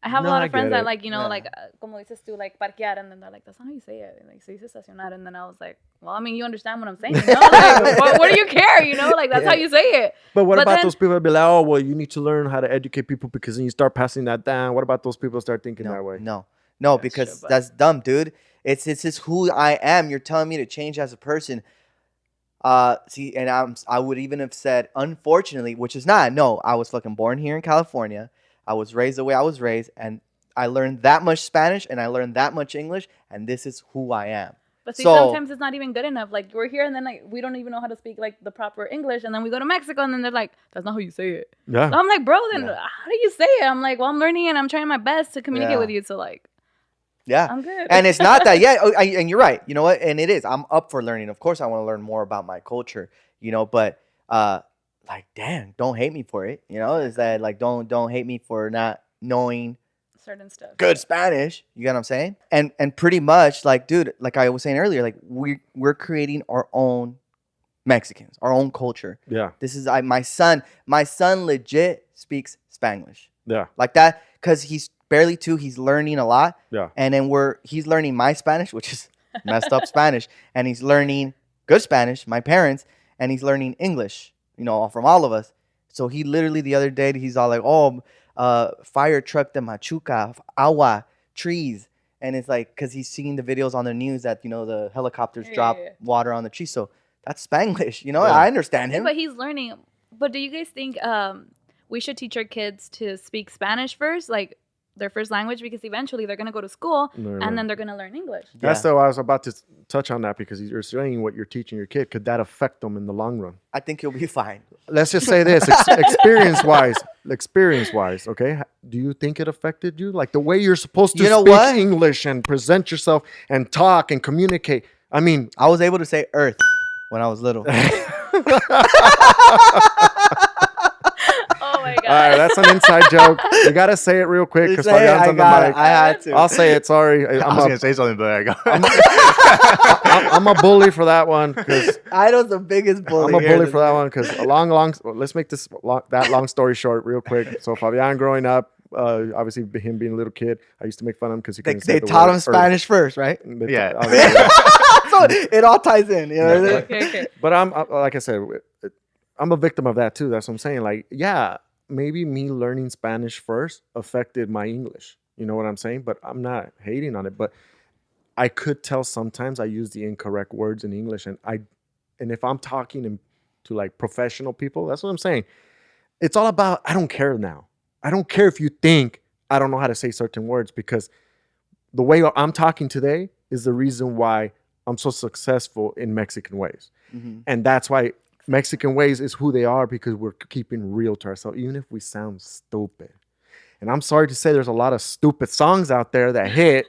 I have a lot of friends that like, you know, like, como dices tú, like, parquear, and then they're like, that's not how you say it. Like, se dice estacionar. And then I was like, well, I mean, you understand what I'm saying, you know? Like, what do you care, you know? Like, that's how you say it. But what about those people that be like, oh, well, you need to learn how to educate people because then you start passing that down. What about those people that start thinking that way? No, because that's dumb, dude. It's just who I am. You're telling me to change as a person. See, and I would even have said, unfortunately, which is not. No, I was fucking born here in California. I was raised the way I was raised, and I learned that much Spanish, and I learned that much English, and this is who I am. But see, sometimes it's not even good enough. Like, we're here, and then like we don't even know how to speak like the proper English, and then we go to Mexico, and then they're like, "That's not how you say it." Yeah. So I'm like, bro, then how do you say it? I'm like, well, I'm learning, and I'm trying my best to communicate with you. So like, yeah, I'm good. And it's not that. Yeah, and you're right. You know what? And it is. I'm up for learning. Of course, I want to learn more about my culture. You know, but like, damn, don't hate me for it. You know, is that like don't hate me for not knowing certain stuff. Good Spanish. You get what I'm saying? And pretty much like, dude, like I was saying earlier, like we're creating our own Mexicans, our own culture. Yeah. This is my son legit speaks Spanglish. Yeah. Like that, because he's barely 2, he's learning a lot. Yeah. And then he's learning my Spanish, which is messed up Spanish, and he's learning good Spanish, my parents, and he's learning English, you know, from all of us. So he literally the other day, he's all like, oh, fire truck de Machuca, agua, trees. And it's like, because he's seeing the videos on the news that, you know, the helicopters drop water on the trees. So that's Spanglish, you know, I understand him. But he's learning. But do you guys think we should teach our kids to speak Spanish first, like their first language, because eventually they're going to go to school and then they're going to learn English? That's I was about to touch on that, because you're saying what you're teaching your kid. Could that affect them in the long run? I think he'll be fine. Let's just say this, experience-wise, okay? Do you think it affected you? Like the way you're supposed to speak English and present yourself and talk and communicate. I mean, I was able to say earth when I was little. Oh my God. All right, that's an inside joke. You got to say it real quick because Fabian's on the mic. I had to. I'll say it. Sorry. I was going to say something, but I got I'm a bully for that one. Ido's the biggest bully. I'm a bully for that one because let's make this long story short real quick. So Fabian growing up, obviously him being a little kid, I used to make fun of him because they taught him Spanish first, right? Yeah. So it all ties in. You know? Okay. But I'm like I said, I'm a victim of that too. That's what I'm saying. Like, yeah, maybe me learning Spanish first affected my English. You know what I'm saying? But I'm not hating on it. But I could tell sometimes I use the incorrect words in English, and if I'm talking to like professional people, that's what I'm saying. It's all about, I don't care now. I don't care if you think I don't know how to say certain words, because the way I'm talking today is the reason why I'm so successful in Mexican Ways. Mm-hmm. And that's why Mexican Ways is who they are, because we're keeping real to ourselves, even if we sound stupid. And I'm sorry to say there's a lot of stupid songs out there that hit.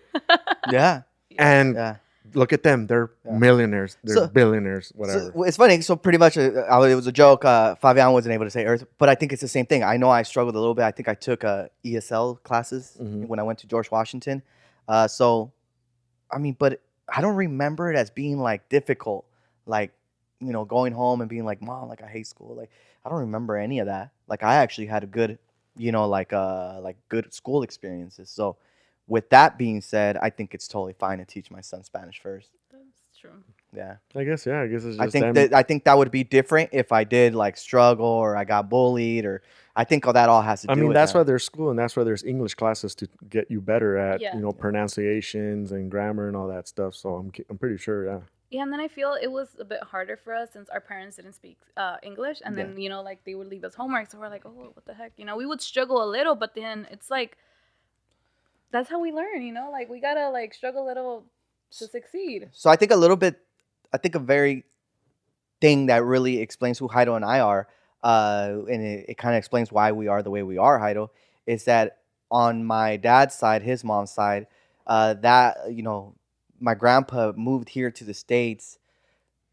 Yeah. And look at them. They're millionaires. They're billionaires, whatever. So, it's funny. So pretty much it was a joke. Fabian wasn't able to say Earth, but I think it's the same thing. I know I struggled a little bit. I think I took ESL classes when I went to George Washington. So, I mean, but I don't remember it as being like difficult. Like, you know, going home and being like, Mom, like I hate school. Like, I don't remember any of that. Like, I actually had a good, you know, like good school experiences. So with that being said, I think it's totally fine to teach my son Spanish first. That's true. Yeah. I guess it's just I think that would be different if I did like struggle or I got bullied, or I think that all has to do with that's why there's school, and that's why there's English classes to get you better at, you know, pronunciations and grammar and all that stuff. So I'm pretty sure, Yeah, and then I feel it was a bit harder for us since our parents didn't speak English, and then like they would leave us homework, so we're like, oh, what the heck, we would struggle a little, but then it's like that's how we learn, like we gotta like struggle a little to succeed. So I think a very thing that really explains who Heido and I are, and it kind of explains why we are the way we are, Heido, is that on my dad's side, his mom's side, that my grandpa moved here to the States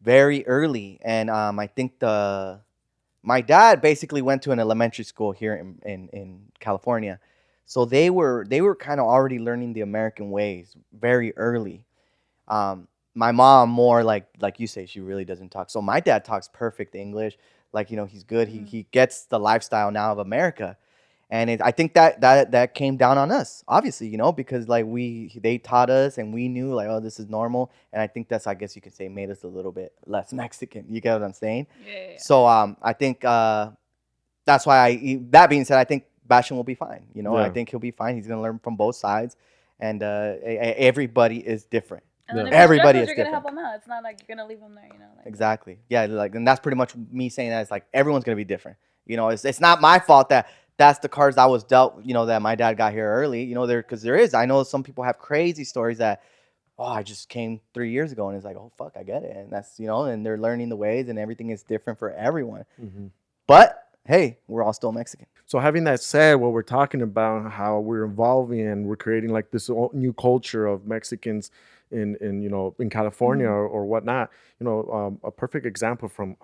very early, and I think my dad basically went to an elementary school here in California, so they were kind of already learning the American ways very early. My mom more like you say, she really doesn't talk. So my dad talks perfect English, like he's good. He gets the lifestyle now of America. And I think that came down on us, obviously, because like they taught us and we knew like, oh, this is normal. And I think that's, I guess you could say, made us a little bit less Mexican. You get what I'm saying? Yeah. So I think that's why that being said, I think Bashan will be fine. I think he'll be fine. He's gonna learn from both sides, and everybody is different. And then if everybody is is you're different. gonna help them out. It's not like you're gonna leave them there, Like, exactly. Yeah, like, and that's pretty much me saying that. It's like everyone's gonna be different. It's not my fault that's the cards I was dealt. That my dad got here early. Because there is. I know some people have crazy stories that, oh, I just came 3 years ago, and it's like, oh fuck, I get it, and that's and they're learning the ways, and everything is different for everyone. Mm-hmm. But hey, we're all still Mexican. So having that said, what we're talking about, how we're evolving and we're creating like this new culture of Mexicans in California or whatnot. A perfect example from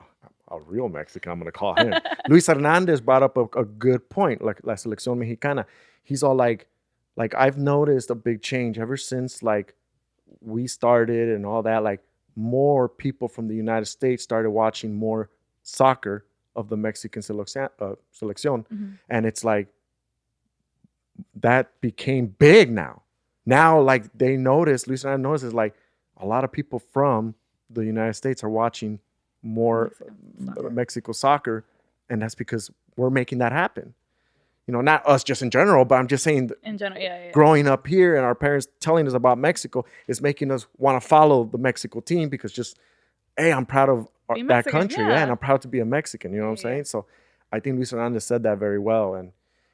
a real Mexican, I'm going to call him. Luis Hernandez brought up a good point, like La Selección Mexicana. He's all like I've noticed a big change ever since like we started and all that. Like more people from the United States started watching more soccer of the Mexican selección. Mm-hmm. And it's like that became big now. Now, like they notice, Luis and I notice, like a lot of people from the United States are watching more Mexico soccer, and that's because we're making that happen. Not us just in general, but I'm just saying in general, growing up here and our parents telling us about Mexico is making us want to follow the Mexico team because just, hey, I'm proud of that country, and I'm proud to be a Mexican. You know what I'm saying? So I think Luis Hernandez said that very well,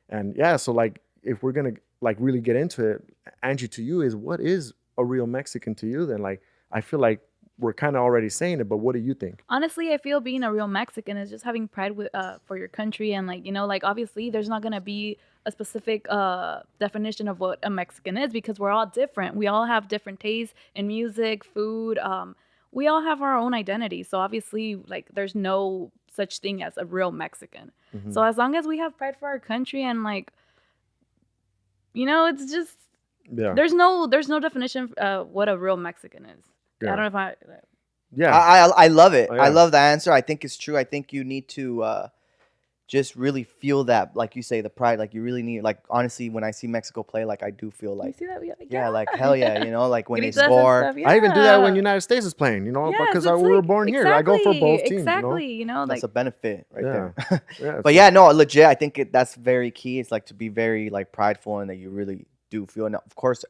and yeah. So like, if we're gonna like really get into it, Angie, to you, is what is a real Mexican to you? Then like, I feel like we're kind of already saying it, but what do you think? Honestly, I feel being a real Mexican is just having pride for your country, and like like obviously there's not gonna be a specific definition of what a Mexican is because we're all different. We all have different tastes in music, food. We all have our own identity. So obviously, like, there's no such thing as a real Mexican. Mm-hmm. So as long as we have pride for our country and like, it's just there's no definition of what a real Mexican is. Yeah. I don't know if I. Yeah, I love it. Oh, yeah. I love the answer. I think it's true. I think you need to just really feel that, like you say, the pride. Like you really need. Like honestly, when I see Mexico play, like I do feel like. You see that? Yeah, like hell yeah, like when they score. Stuff, I even do that when United States is playing. Because we were born here. I go for both teams. Exactly. That's a benefit right there. Yeah, but yeah, no, legit. I think that's very key. It's like to be very like prideful and that you really do feel. And of course,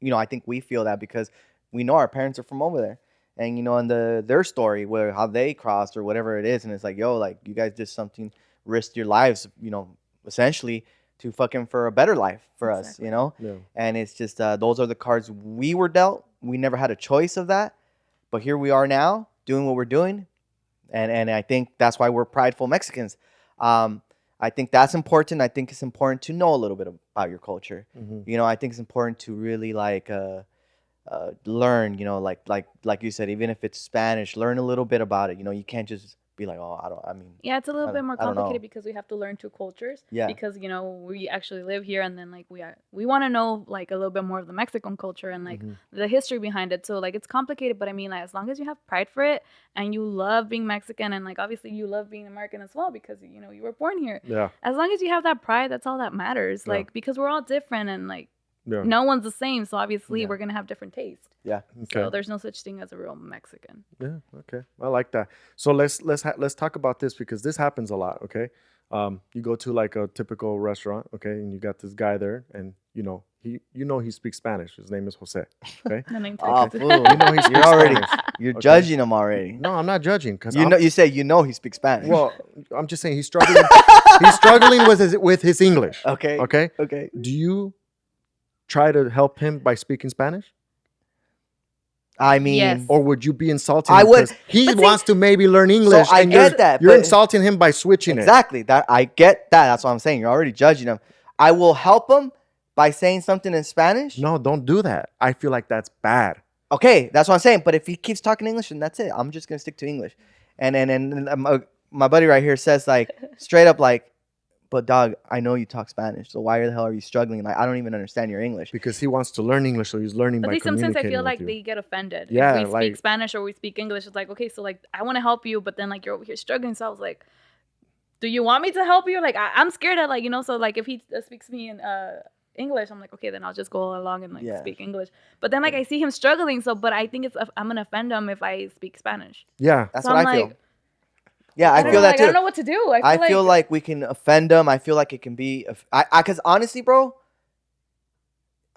I think we feel that because we know our parents are from over there. And and their story, where how they crossed or whatever it is, and it's like, yo, like you guys did something, risked your lives, essentially to fucking for a better life for us, Yeah. And it's just those are the cards we were dealt. We never had a choice of that, but here we are now doing what we're doing, and I think that's why we're prideful Mexicans. I think that's important. I think it's important to know a little bit about your culture. Mm-hmm. I think it's important to really like. Learn, like you said, even if it's Spanish, learn a little bit about it. You can't just be like, oh, yeah, it's a little bit more complicated because we have to learn two cultures. Yeah. Because we actually live here, and then like we want to know like a little bit more of the Mexican culture and like the history behind it. So like it's complicated, but I mean, like as long as you have pride for it and you love being Mexican and like obviously you love being American as well because you were born here. Yeah. As long as you have that pride, that's all that matters. Like because we're all different and like. Yeah. No one's the same, so obviously we're gonna have different tastes. Yeah. Okay. So there's no such thing as a real Mexican. Yeah. Okay. I like that. So let's talk about this because this happens a lot. Okay. You go to like a typical restaurant, okay, and you got this guy there, and he speaks Spanish. His name is Jose. Okay. The name oh, tag. fool. He speaks Spanish. You're judging him already. No, I'm not judging because You say he speaks Spanish. Well, I'm just saying he's struggling. He's struggling with his English. Okay. Okay. Okay. Do you try to help him by speaking Spanish? I mean, Yes. Or would you be insulting I him? would- 'Cause he But see- wants to maybe learn English. I and get that, You're but- insulting him by switching exactly. That I get that. That's what I'm saying. You're already judging him. I will help him by saying something in Spanish. it. No, don't do that. I feel like that's bad. Okay, that's what I'm saying. But if he keeps talking English, then that's it. I'm just gonna stick to English. And my buddy right here says like straight up like, but dog, I know you talk Spanish, so why the hell are you struggling? Like I don't even understand your English. Because he wants to learn English, so he's learning But by see, sometimes I communicating feel with like you. they get offended. Yeah, if we like- speak Spanish or we speak English, it's like, okay, so like I want to help you, but then like you're over here struggling. So I was like, do you want me to help you? Like I'm scared of like, you know, so like if he speaks to me in English, I'm like, okay, then I'll just go along and like speak English. But then like I see him struggling, so but I think I'm gonna offend him if I speak Spanish. Yeah. That's So what I'm I feel. like, Yeah, I don't feel know, that like, too. I don't know what to do. I feel like we can offend them. I feel like it can be. Because honestly, bro,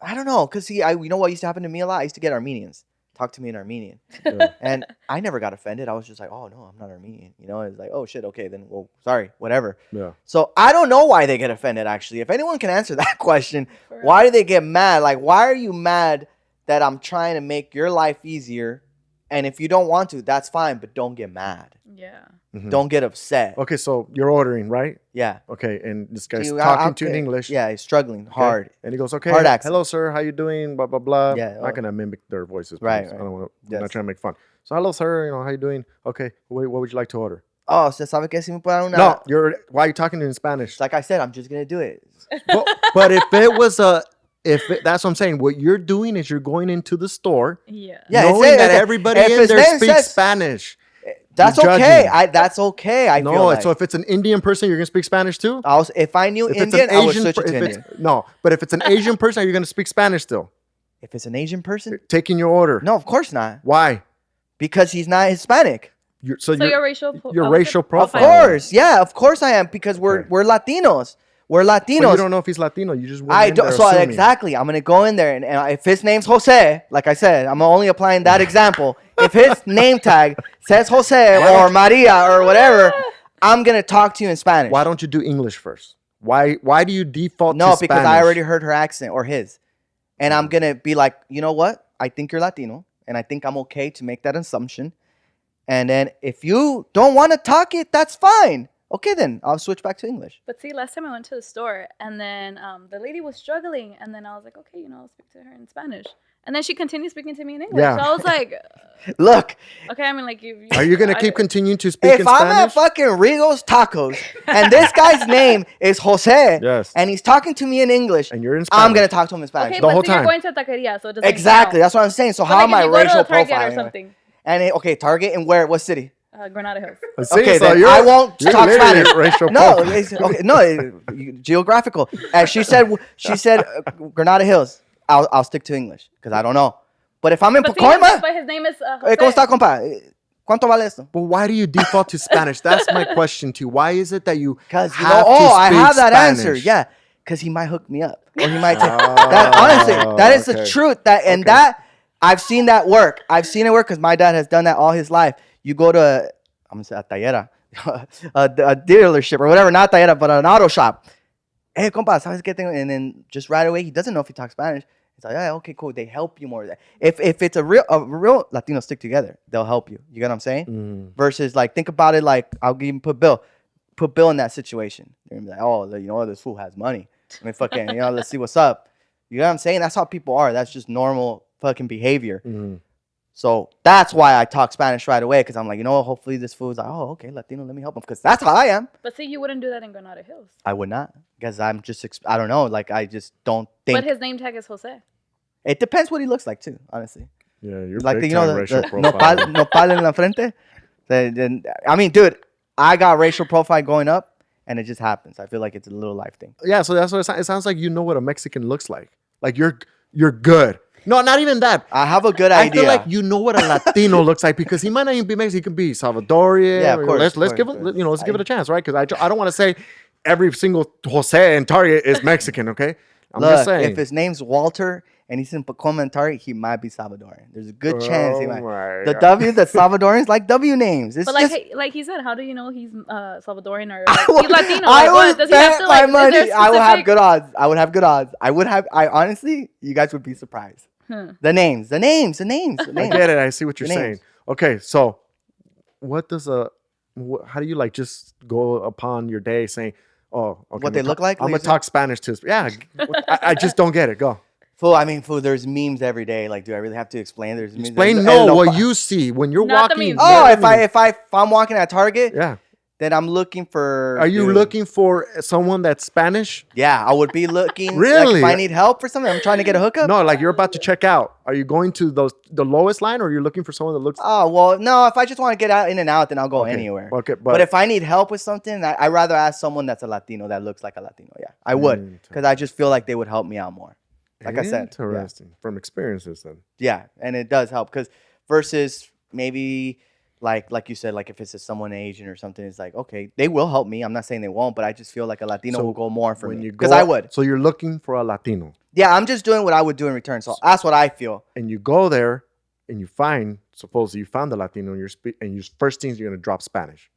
I don't know. Because you know what used to happen to me a lot? I used to get Armenians talk to me in Armenian, Yeah. and I never got offended. I was just like, oh no, I'm not Armenian. You know, it's like, oh shit, okay, then well, sorry, whatever. Yeah. So I don't know why they get offended. Actually, if anyone can answer that question, For why do they get mad? Like, why are you mad that I'm trying to make your life easier? And if you don't want to, that's fine, but don't get mad. yeah. Mhm. Don't get upset. Okay, so you're ordering, right? Yeah. Okay, and this guy's See, talking to you in okay. English. Yeah, he's struggling okay? hard. And he goes, okay, Hard accent. hello, sir. How you doing? Blah, blah, blah. Yeah, I'm not going to mimic their voices. Right, Please. right. I don't want to, Yes. I'm not trying to make fun. So, hello, sir. You know, how you doing? Okay, what would you like to order? Oh, ¿se sabe que si me puede dar una? No, why are you talking in Spanish? Like I said, I'm just going to do it. but if it was that's what I'm saying. What you're doing is you're going into the store, Yeah. Yeah, knowing it's that it. everybody If in his there name speaks says- Spanish. That's You're okay. judging. That's okay. I feel No, like. so if it's an Indian person, you're gonna speak Spanish too. If I knew If Indian, I would switch it to if it's, Indian. no, but if it's an Asian person, are you gonna speak Spanish still? If it's an Asian person, Taking your order. no, of course not, Why? because he's not Hispanic. So your racial your racial Of profile. course, yeah, of course I am, because we're Latinos. We're But Latinos. you don't know if he's Latino. You just went I in don't. there So assuming. exactly, I'm gonna go in there, and if his name's Jose, like I said, I'm only applying that example. If his name tag says Jose or Maria or whatever, I'm gonna talk to you in Spanish. Why don't you do English first? Why do you default No, to because I Spanish? already heard her accent or his, and I'm gonna be like, you know what? I think you're Latino, and I think I'm okay to make that assumption. And then if you don't want to talk it, that's fine. Okay, then I'll switch back to English. But see, last time I went to the store and then the lady was struggling, and then I was like, okay, you know, I'll speak to her in Spanish. And then she continued speaking to me in English. Yeah. So I was like, Look, okay, I mean, like, Are you gonna keep continuing to speak if in I'm at Spanish? fucking Rigo's Tacos and this guy's name is Jose, Yes. and he's talking to me in English, And you're in Spanish. I'm gonna talk to him in Spanish. Okay, The but whole so you're time. going to a taqueria, so it doesn't Exactly, count. that's what I'm saying. So But how like am I if you go to racial a Target profiling? or something, And okay, Target and where? What city? Granada Hills. See, Okay, so then you're- I won't you're talk literally Spanish. Racial No, profile. okay, no, geographical. And she said Granada Hills. I'll stick to English because I don't know. But if I'm in But, see, Pacoima, but his name is Jose. ¿cómo está, compa? ¿Cuánto vale esto? But why do you default to Spanish? That's my question to you. Why is it that you Because you have know, to I speak have that Spanish? answer. Yeah, because he might hook me up, or he might. That honestly, that is the okay. truth. That I've seen that work. I've seen it work because my dad has done that all his life. You go to I'm gonna say a tallera, a dealership or whatever, not tallera, but an auto shop. Hey, compa, ¿sabes qué tengo? And then just right away, he doesn't know if he talks Spanish. He's like, yeah, okay, cool. They help you more. If it's a real Latino stick together, they'll help you. You get what I'm saying? Mm. Versus like, think about it like, I'll even put Bill in that situation. They're gonna be like, oh, you know, this fool has money. I mean, fucking, you know, let's see what's up. You know what I'm saying? That's how people are. That's just normal fucking behavior. Mm. So that's why I talk Spanish right away, because I'm like, you know, hopefully this fool's like, oh, okay, Latino, let me help him, because that's how I am. But see, you wouldn't do that in Granada Hills. I would not, because I'm just, I don't know, like I just don't think. But his name tag is Jose. It depends what he looks like too, honestly. Yeah, you're Like big you know, time the racial nopal, nopal en la frente. I mean, dude, I got racial profile going up, and it just happens. I feel like it's a little life thing. Yeah, so that's what it sounds like. You know what a Mexican looks like. Like you're good. No, not even that. I have a good I idea. feel like you know what a Latino looks like, because he might not even be Mexican. He could be Salvadorian. Yeah, of course, Let's give him, let's give it a chance, right? Because I don't want to say every single Jose in Target is Mexican. Okay, I'm Look, just saying. if his name's Walter and he's in Pacoma and Target, he might be Salvadoran. There's a good chance he might. My The God. W, the Salvadorans like W names. It's But just, like he said, how do you know he's Salvadoran or like, he's Latino? I Like, what? would Does he have bet to, my like, is money. there I would have specific- good odds. I honestly, you guys would be surprised. The names. I get it. I see what you're The saying. names. Okay, so how do you like just go upon your day saying, oh, okay, What they look like? I'm gonna Like you talk Spanish to. Yeah, I just don't get it. Go. Fool, there's memes every day. Like, do I really have to explain? There's memes. Explain El what pa- you see when you're Not the walking. memes. Oh, Not the memes. if I'm walking at Target, Yeah. then I'm looking for. Are you dude, looking for someone that's Spanish? Yeah, I would be looking. Really? Like, if I need help for something, I'm trying to get a hookup. No, like you're about to check out. Are you going to the lowest line, or you're looking for someone that looks? Oh well, no. If I just want to get out in and out, then I'll go Okay, anywhere. okay, but if I need help with something, I'd rather ask someone that's a Latino that looks like a Latino. Yeah, I would, because I just feel like they would help me out more. Like I said, yeah. Interesting. From experiences, then. Yeah, and it does help because versus maybe like you said, like if it's someone Asian or something, it's like okay, they will help me. I'm not saying they won't, but I just feel like a Latino So will go more for when me you because go I up- would. So you're looking for a Latino, Yeah, I'm just doing what I would do in return. So that's what I feel. and you go there, and you find. Suppose you found the Latino, and your first things you're gonna drop Spanish.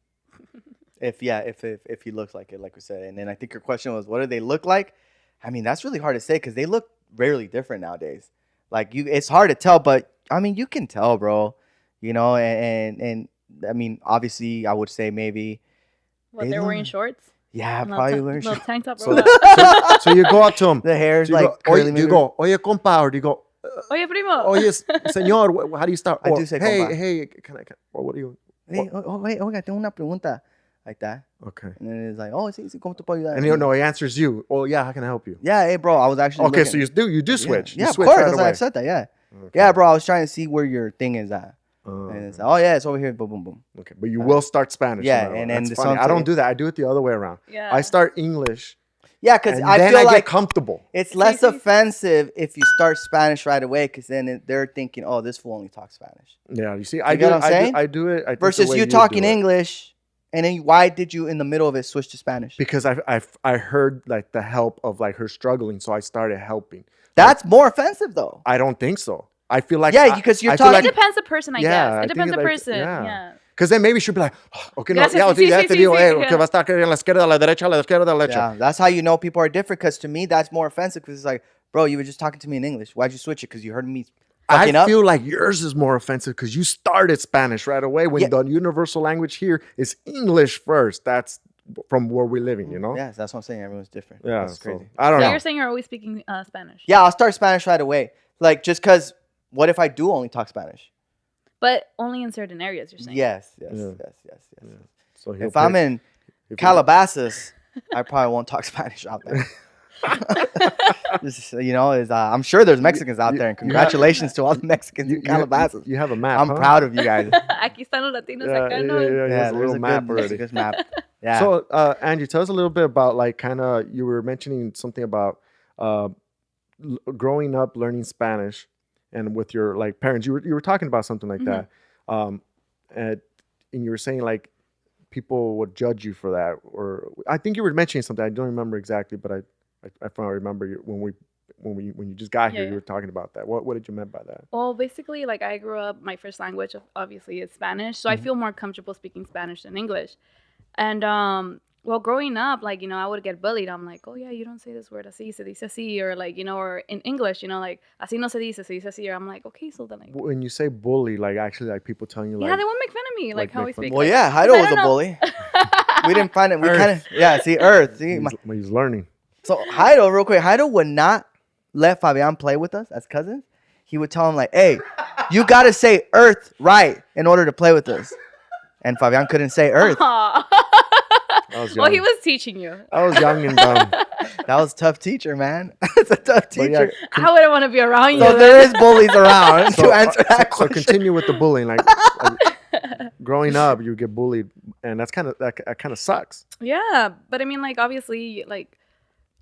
If he looks like it, like we said, and then I think your question was, what do they look like? I mean, that's really hard to say because they look rarely different nowadays. Like it's hard to tell, but I mean, you can tell, bro. You know, and I mean, obviously, I would say maybe. What, they're wearing shorts? Yeah, Little probably ta- wearing little shorts. tank top. So, or what? so you go up to him. The hair's Do you like go, curly. do you maybe. go, oye, compa, or do you go, Oye, primo. oye, señor, how do you start? I Or, do say hey, compa. hey, can I, or what do you? Hey, wait, oiga, tengo una pregunta. Like that. Okay. And then it's like, oh, sí, ¿cómo te puedo ayudar? And he answers you. Oh, yeah, how can I help you? Yeah, hey, bro, I was actually Okay, looking. so you do switch. Yeah, You of switch course. right That's why away. I said that, yeah. Okay. Yeah, bro, I was trying to see where your thing is at. And it's like, oh, yeah, it's over here. Boom, boom, boom. Okay, but you will start Spanish. Yeah, no matter and what. then That's the funny. I song- don't do that. I do it the other way around. Yeah. I start English, Yeah, because and I then feel I like get comfortable. it's less See. offensive if you start Spanish right away, because then they're thinking, oh, this fool only talks Spanish. Yeah, you see, You get what I'm saying? I do it. I think the Versus way you do talking it. English, and then why did you in the middle of it switch to Spanish? Because I heard like the help of like her struggling, so I started helping. That's more offensive, though. I don't think so. I feel like Yeah, because you're I feel talking- It depends the person, I Yeah, guess. I It depends think the like- person. yeah. Yeah. Because then maybe she'll be like, oh, okay, no, Gracias, ya, sí, ya sí, te sí, digo, sí, que yeah. va a estar en la izquierda, a la derecha, a la izquierda, a la derecha. Yeah, that's how you know people are different. Because to me, that's more offensive. Because it's like, bro, you were just talking to me in English. Why'd you switch it? Because you heard me fucking I up. feel like yours is more offensive because you started Spanish right away when Yeah. the universal language here is English first. That's from where we're living, you know? Yes, that's what I'm saying. Everyone's different. Yeah, That's so, crazy. I don't So know. you're saying you're always speaking Spanish. Yeah, I'll start Spanish right away. Like, just because, what if I do only talk Spanish? But only in certain areas, you're saying. Yes. Yeah. So he'll If I'm pick- in if he- Calabasas, I probably won't talk Spanish out there. Just, you know, I'm sure there's Mexicans out there, and congratulations to all the Mexicans in Calabasas. You have a map. I'm huh? proud of you guys. Aquí están los latinos Yeah, acá, yeah, ¿no? yeah, he has a there's little map already. good map. Yeah. So, Angie, tell us a little bit about like kind of you were mentioning something about growing up learning Spanish and with your like parents. You were talking about something like that, and you were saying like people would judge you for that, or I think you were mentioning something. I don't remember exactly, but I finally remember when you just got here, Yeah, you were talking about that. What did you mean by that? Well, basically, like I grew up, my first language obviously is Spanish, so I feel more comfortable speaking Spanish than English. And well, growing up, like, you know, I would get bullied. I'm like, oh yeah, you don't say this word así, se dice así, or like, you know, or in English, you know, like así no se dice, se dice así. Or I'm like, okay, so then like, When you say bully, like actually like people telling you like, yeah, they won't make fun of me, like how I make fun- speak. well, like, yeah, 'cause Heido I was a don't know. bully. We didn't find it. We Earth. kind of, yeah, see, Earth. See, he's learning. So Heido, real quick, Heido would not let Fabian play with us as cousins. He would tell him like, hey, you got to say Earth right in order to play with us. And Fabian couldn't say Earth. Aw. I was Well, he young. was teaching you. I was young and dumb. That was a tough teacher, man. It's a tough But yeah, teacher. I wouldn't want to be around you. So there is bullies around to answer that so question. continue with the bullying. Like growing up, you get bullied, and that kind of sucks. Yeah, but I mean, like, obviously, like,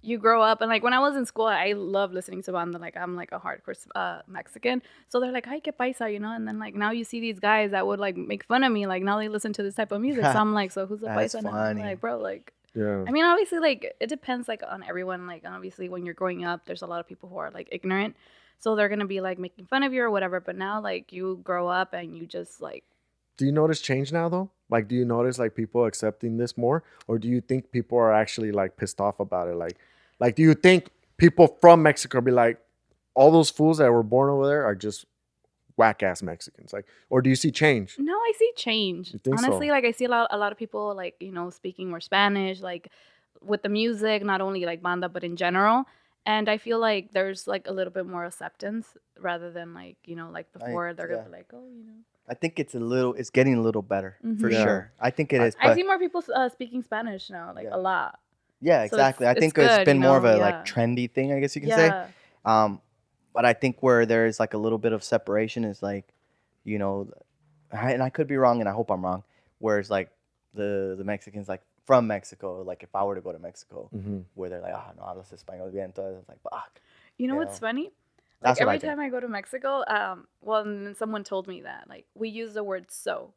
you grow up, and like when I was in school, I love listening to banda. Like, I'm like a hardcore Mexican, so they're like, "Ay, que paisa," you know. And then like now you see these guys that would like make fun of me. Like now they listen to this type of music, so I'm like, "So who's the That's paisa?" And I'm funny. like, bro, like, Yeah. I mean, obviously, like it depends like on everyone. Like obviously, when you're growing up, there's a lot of people who are like ignorant. So they're gonna be like making fun of you or whatever. But now like you grow up and you just like. Do you notice change now though? Like, do you notice like people accepting this more, or do you think people are actually like pissed off about it? Like, do you think people from Mexico be like, all those fools that were born over there are just whack ass Mexicans? Like, or do you see change? No, I see change. You think Honestly, so? like I see a lot of people like, speaking more Spanish, like with the music, not only like banda, but in general. And I feel like there's like a little bit more acceptance rather than like, like before they're gonna be like, oh, I think it's getting a little better for sure. I think it is. I see more people speaking Spanish now, like a lot. Yeah, So exactly. I think it's been more of a like trendy thing, I guess you can say. But I think where there's like a little bit of separation is like, and I could be wrong, and I hope I'm wrong. Whereas like the Mexicans like from Mexico, like if I were to go to Mexico, where they're like, oh no, hablas español bien, so it's like fuck. You know what's funny? That's like every time I go to Mexico, and someone told me that like we use the word so.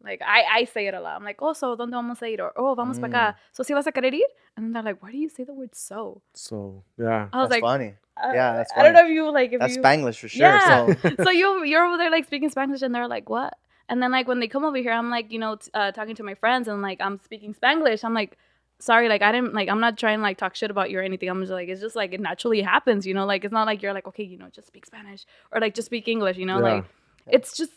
Like I say it a lot. I'm like, oh, so ¿dónde vamos a ir? Or oh, vamos para acá. So si vas a querer ir? And then they're like, why do you say the word so? So yeah, I was that's like, funny. Yeah, that's funny. I don't know if you like if that's you Spanglish for sure. Yeah. So you're over there like speaking Spanish, and they're like, what? And then like when they come over here, I'm like, talking to my friends, and like I'm speaking Spanglish. I'm like, sorry, like I didn't like I'm not trying to like talk shit about you or anything. I'm just like it's just like it naturally happens, like it's not like you're like okay, just speak Spanish or like just speak English, like it's just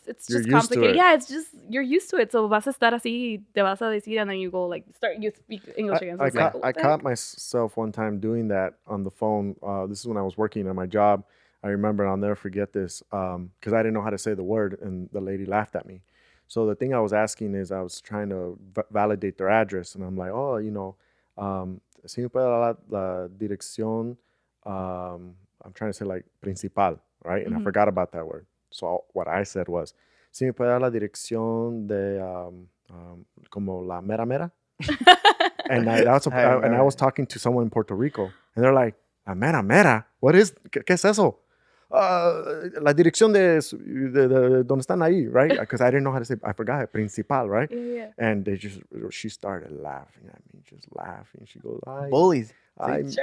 complicated. Yeah, it's just you're used to it. So vas a estar así, te vas a decir, and then you go like you speak English again. So I caught myself one time doing that on the phone. This is when I was working at my job. I remember, and I'll never forget this, because I didn't know how to say the word, and the lady laughed at me. So the thing I was asking is I was trying to validate their address, and I'm like, oh, si me puede dar la dirección, I'm trying to say like principal, right? And I forgot about that word. So what I said was, si me puede dar la dirección de como la mera mera? And I was talking to someone in Puerto Rico, and they're like, la mera mera? What is, ¿qué es eso? La dirección de donde están ahí, right? Because I didn't know how to say, I forgot it, principal, right? Yeah. And she started laughing at me, just laughing. She goes, bullies. Ay, bullies.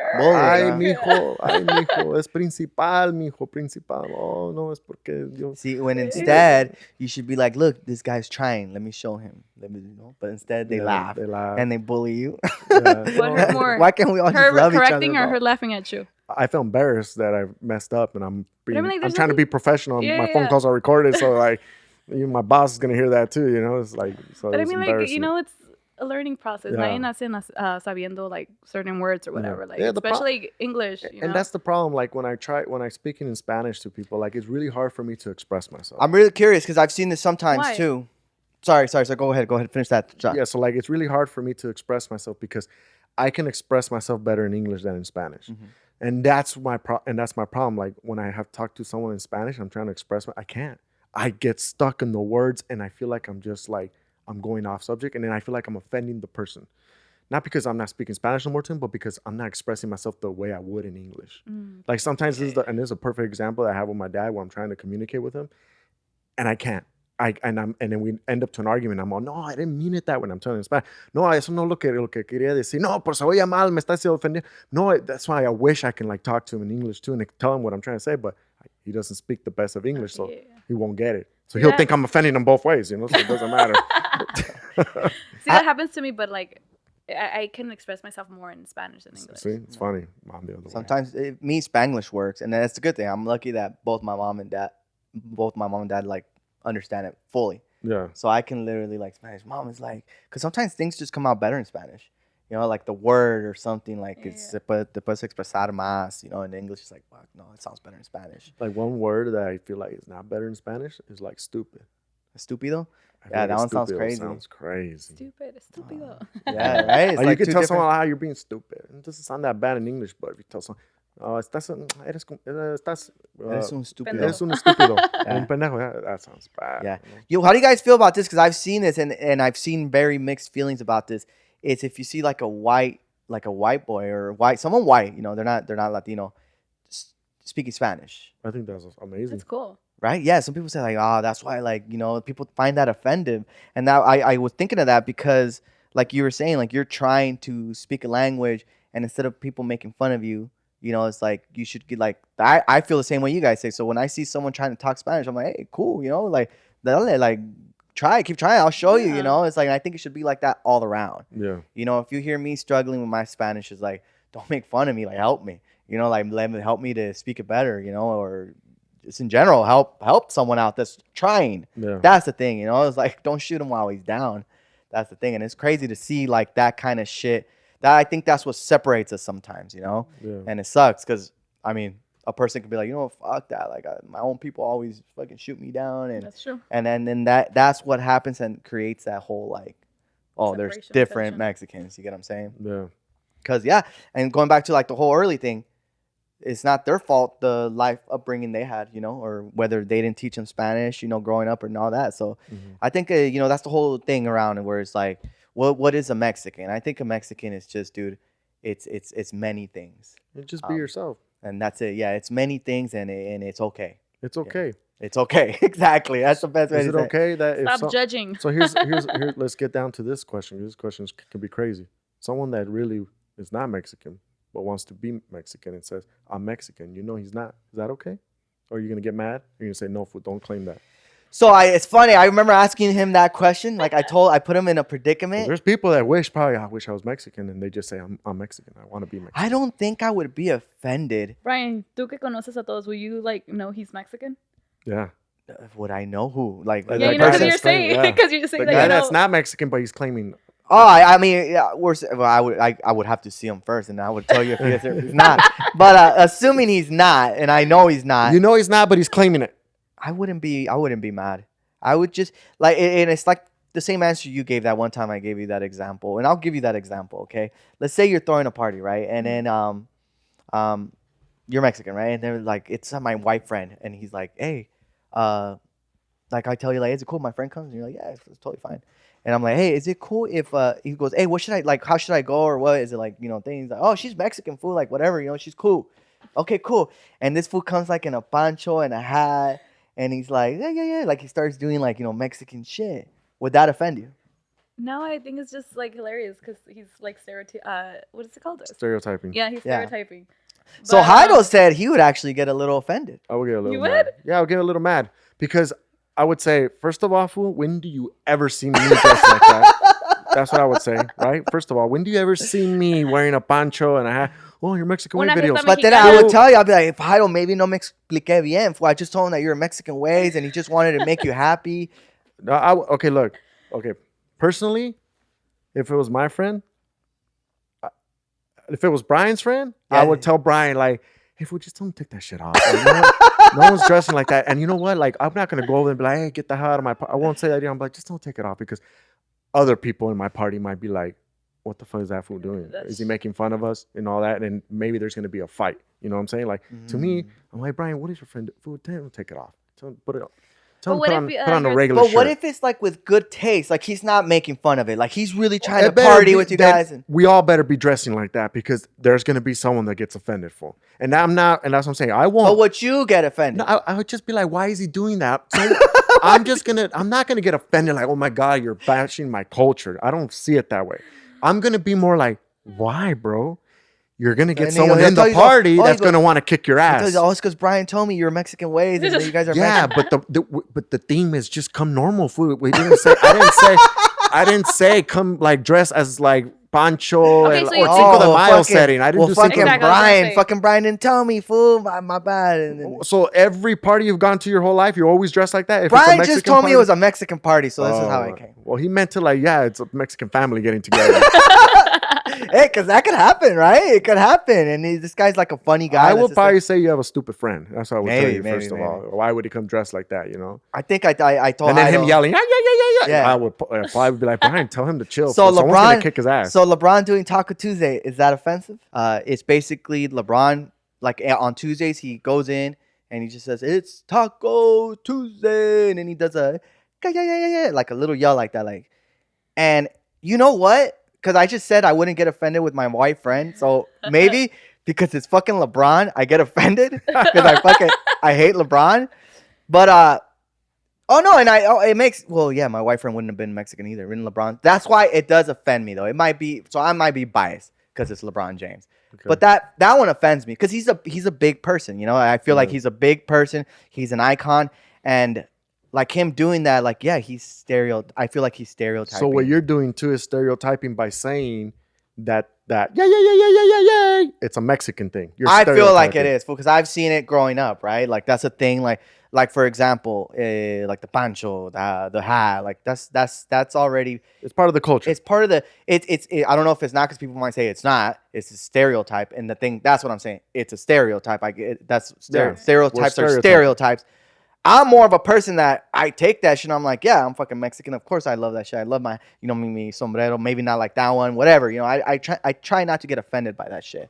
mijo, es principal, mijo, principal. Oh, no, es porque yo. See, when instead, you should be like, look, this guy's trying. Let me show him. But instead, they laugh. They laugh. And they bully you. What hurt more? Why can't we all just love each other? Her correcting or her laughing at you? I feel embarrassed that I messed up, and I'm like, trying to be professional. My phone calls are recorded, so like, my boss is gonna hear that too. It's like. So but I mean, like, it's a learning process. Nadie nace sabiendo like certain words or whatever. Like especially English. And that's the problem. Like when I speaking in Spanish to people, like it's really hard for me to express myself. I'm really curious because I've seen this sometimes too. Sorry. So go ahead. Finish that. John. Yeah. So like it's really hard for me to express myself because I can express myself better in English than in Spanish. And that's my problem. Like when I have talked to someone in Spanish, I'm trying to express I can't. I get stuck in the words, and I feel like I'm just like I'm going off subject, and then I feel like I'm offending the person. Not because I'm not speaking Spanish no more to him, but because I'm not expressing myself the way I would in English. Like sometimes this is a perfect example that I have with my dad where I'm trying to communicate with him, and I can't. And then we end up to an argument. I'm all, no, I didn't mean it that way. I'm telling him in Spanish. No, eso no lo que quería decir. No, por se oye mal, me está ofendiendo. No, that's why I wish I can like talk to him in English too and tell him what I'm trying to say, but he doesn't speak the best of English, so he won't get it. So he'll think I'm offending him both ways, so it doesn't matter. See, that happens to me, but like I can express myself more in Spanish than English. See, it's funny. Sometimes me Spanglish works, and that's a good thing. I'm lucky that both my mom and dad like understand it fully. Yeah. So I can literally like Spanish. Mom is like, because sometimes things just come out better in Spanish. Like the word or something like te puedes expresar más. In English it's like, fuck, no, it sounds better in Spanish. Like one word that I feel like is not better in Spanish is like stupid. Estupido? Yeah, that one sounds crazy. Sounds crazy. Stupid, estupido. Yeah, right? It's like you can tell someone how you're being stupid. It doesn't sound that bad in English, but if you tell someone, eres un estúpido. Eres un estúpido. Un pendejo. That sounds bad. Yeah. Yo, how do you guys feel about this? Because I've seen this and I've seen very mixed feelings about this. It's if you see like a white boy or someone white, they're not Latino, speaking Spanish. I think that's amazing. That's cool. Right? Yeah. Some people say like, that's why people find that offensive. And now I was thinking of that because like you were saying, like you're trying to speak a language and instead of people making fun of you, You know, it's like you should get like I feel the same way you guys say. So when I see someone trying to talk Spanish, I'm like, hey, cool, you know, like dale, like keep trying. I'll show you. You know, it's like I think it should be like that all around. Yeah. You know, if you hear me struggling with my Spanish, it's like don't make fun of me. Like help me. You know, like help me to speak it better. You know, or just in general help someone out that's trying. Yeah. That's the thing. You know, it's like don't shoot him while he's down. That's the thing, and it's crazy to see like that kind of shit. That I think that's what separates us sometimes, you know? Yeah. And it sucks because, I mean, a person could be like, you know, fuck that. Like, my own people always fucking shoot me down. And That's true. And then that's what happens and creates that whole, like, oh, there's Separation, different section. Mexicans. You get what I'm saying? Yeah. Because, yeah. And going back to, like, the whole early thing, it's not their fault, the life upbringing they had, you know, or whether they didn't teach them Spanish, you know, growing up and all that. So I think, you know, that's the whole thing around it where it's like, what is a Mexican? I think a Mexican is just, dude, it's many things. And just be yourself. And that's it. Yeah, it's many things, and it's okay. It's okay. Yeah. It's okay. Exactly. That's the best way Is to it say okay that if Stop judging. So here's let's get down to this question. This question can be crazy. Someone that really is not Mexican but wants to be Mexican and says, I'm Mexican. You know he's not. Is that okay? Or are you gonna get mad? Or are you gonna say no, fool, don't claim that? So it's funny. I remember asking him that question. Like I put him in a predicament. There's people that wish I wish I was Mexican, and they just say I'm Mexican. I want to be Mexican. I don't think I would be offended. Brian, tú que conoces a todos, will you like know he's Mexican? Yeah. Would I know who? Like Yeah, Yeah, that you know guy because you're that's saying claiming, because you're saying The that guy you know. that's not Mexican, but he's claiming. Oh, I mean, yeah, I would have to see him first, and I would tell you if he is or if he's not. But assuming he's not, and I know he's not, You know he's not, but he's claiming it. I wouldn't be mad. I would just like, and it's like the same answer you gave that one time I gave you that example, and I'll give you that example. Okay, let's say you're throwing a party, right, and then you're Mexican, right, and they're like, it's my white friend, and he's like, hey, like I tell you, like, is it cool? My friend comes, and you're like, yeah, it's totally fine. And I'm like, hey, is it cool if he goes, hey, what should I like? How should I go or what? Is it like, you know, things like, oh, she's Mexican, fool, like whatever, you know, she's cool. Okay, cool. And this fool comes like in a poncho and a hat, and he's like, yeah, like he starts doing like, you know, Mexican shit. Would that offend you? No, I think it's just like hilarious because he's like what is it called? Stereotyping. Yeah, he's Yeah. stereotyping. So But, Heido said he would actually get a little offended. I would get a little You mad. would? Yeah, I would get a little mad because I would say, first of all, fool, when do you ever see me dressed like that? That's what I would say, right? First of all, when do you ever see me wearing a poncho and a hat? Oh, your Mexican Una videos. fiesta But then Mexicana. I would tell you, I'd be like, Heido, maybe no me expliqué bien. Fool, I just told him that you're Mexican ways and he just wanted to make you happy. No, okay, look. Okay, personally, if it was my friend, if it was Brian's friend, Yeah. I would tell Brian, like, hey, fool, just don't take that shit off. Like, no one's dressing like that. And you know what? Like, I'm not going to go over and be like, hey, get the hell out of my party. I won't say that. I'm like, just don't take it off because other people in my party might be like, what the fuck is that fool doing? Is he making fun of us and all that? And maybe there's going to be a fight. You know what I'm saying? Like, to me, I'm like, Brian, what is your friend? Fool, tell him to take it off. Tell him, put it up. Tell him But to what put if, on, put on a you're- regular But shirt. what if it's like with good taste? Like he's not making fun of it. Like he's really trying It to better party be- with you then guys. And we all better be dressing like that because there's going to be someone that gets offended for. And I'm not, and that's what I'm saying. I won't. but would you get offended? No, I would just be like, why is he doing that? So I'm not gonna get offended like, oh my God, you're bashing my culture. I don't see it that way. I'm gonna be more like, why, bro? You're gonna get And someone he'll in tell the you, party oh, that's he gonna want to kick your ass. Because it's because Brian told me you're Mexican ways and you guys are Yeah, Mexican. but the theme is just come normal food. We didn't say I didn't say come like dress as like Pancho Okay, and, so or you- Cinco de Oh, Mayo fucking- setting. I didn't well, do fucking Cinco de Exactly. I was gonna Brian. say. Fucking Brian didn't tell me, fool. My bad. And So every party you've gone to your whole life, you're always dressed like that. If it's a Brian just Mexican told me it party- was a Mexican party, so this is how Oh, I came. Well, he meant to like, yeah, it's a Mexican family getting together. Hey, because that could happen, right? It could happen. And this guy's like a funny guy. I that's would just probably like- say you have a stupid friend. That's what I would tell Maybe, you maybe, first of maybe. all. Why would he come dressed like that? You know, I think I told and then him Heido- yelling, yeah. Yeah. I would probably be like, Brian, tell him to chill. So Someone's gonna LeBron, kick his ass. So LeBron doing Taco Tuesday, is that offensive? It's basically LeBron, like on Tuesdays, he goes in and he just says, it's Taco Tuesday. And then he does a, yeah, like a little yell like that. Like, and you know what? Because I just said I wouldn't get offended with my white friend. So maybe because it's fucking LeBron, I get offended because I hate LeBron. But, oh no, and it makes, well, yeah, my white friend wouldn't have been Mexican either, in LeBron. That's why it does offend me though. It might be, so I might be biased because it's LeBron James. Okay. But that one offends me because he's a big person. You know, I feel like he's a big person. He's an icon, and like him doing that, like I feel like he's stereotyping. So what you're doing too is stereotyping by saying that yeah, it's a Mexican thing. I feel like it is because I've seen it growing up, right? Like that's a thing. Like for example, like the pancho, the hat, like that's already. It's part of the culture. It's part of the. I don't know if it's not because people might say it's not. It's a stereotype, and the thing that's what I'm saying. It's a stereotype. Stereotypes are stereotypes. I'm more of a person that I take that shit. I'm like, yeah, I'm fucking Mexican. Of course, I love that shit. I love my, mi sombrero. Maybe not like that one, whatever. I try not to get offended by that shit,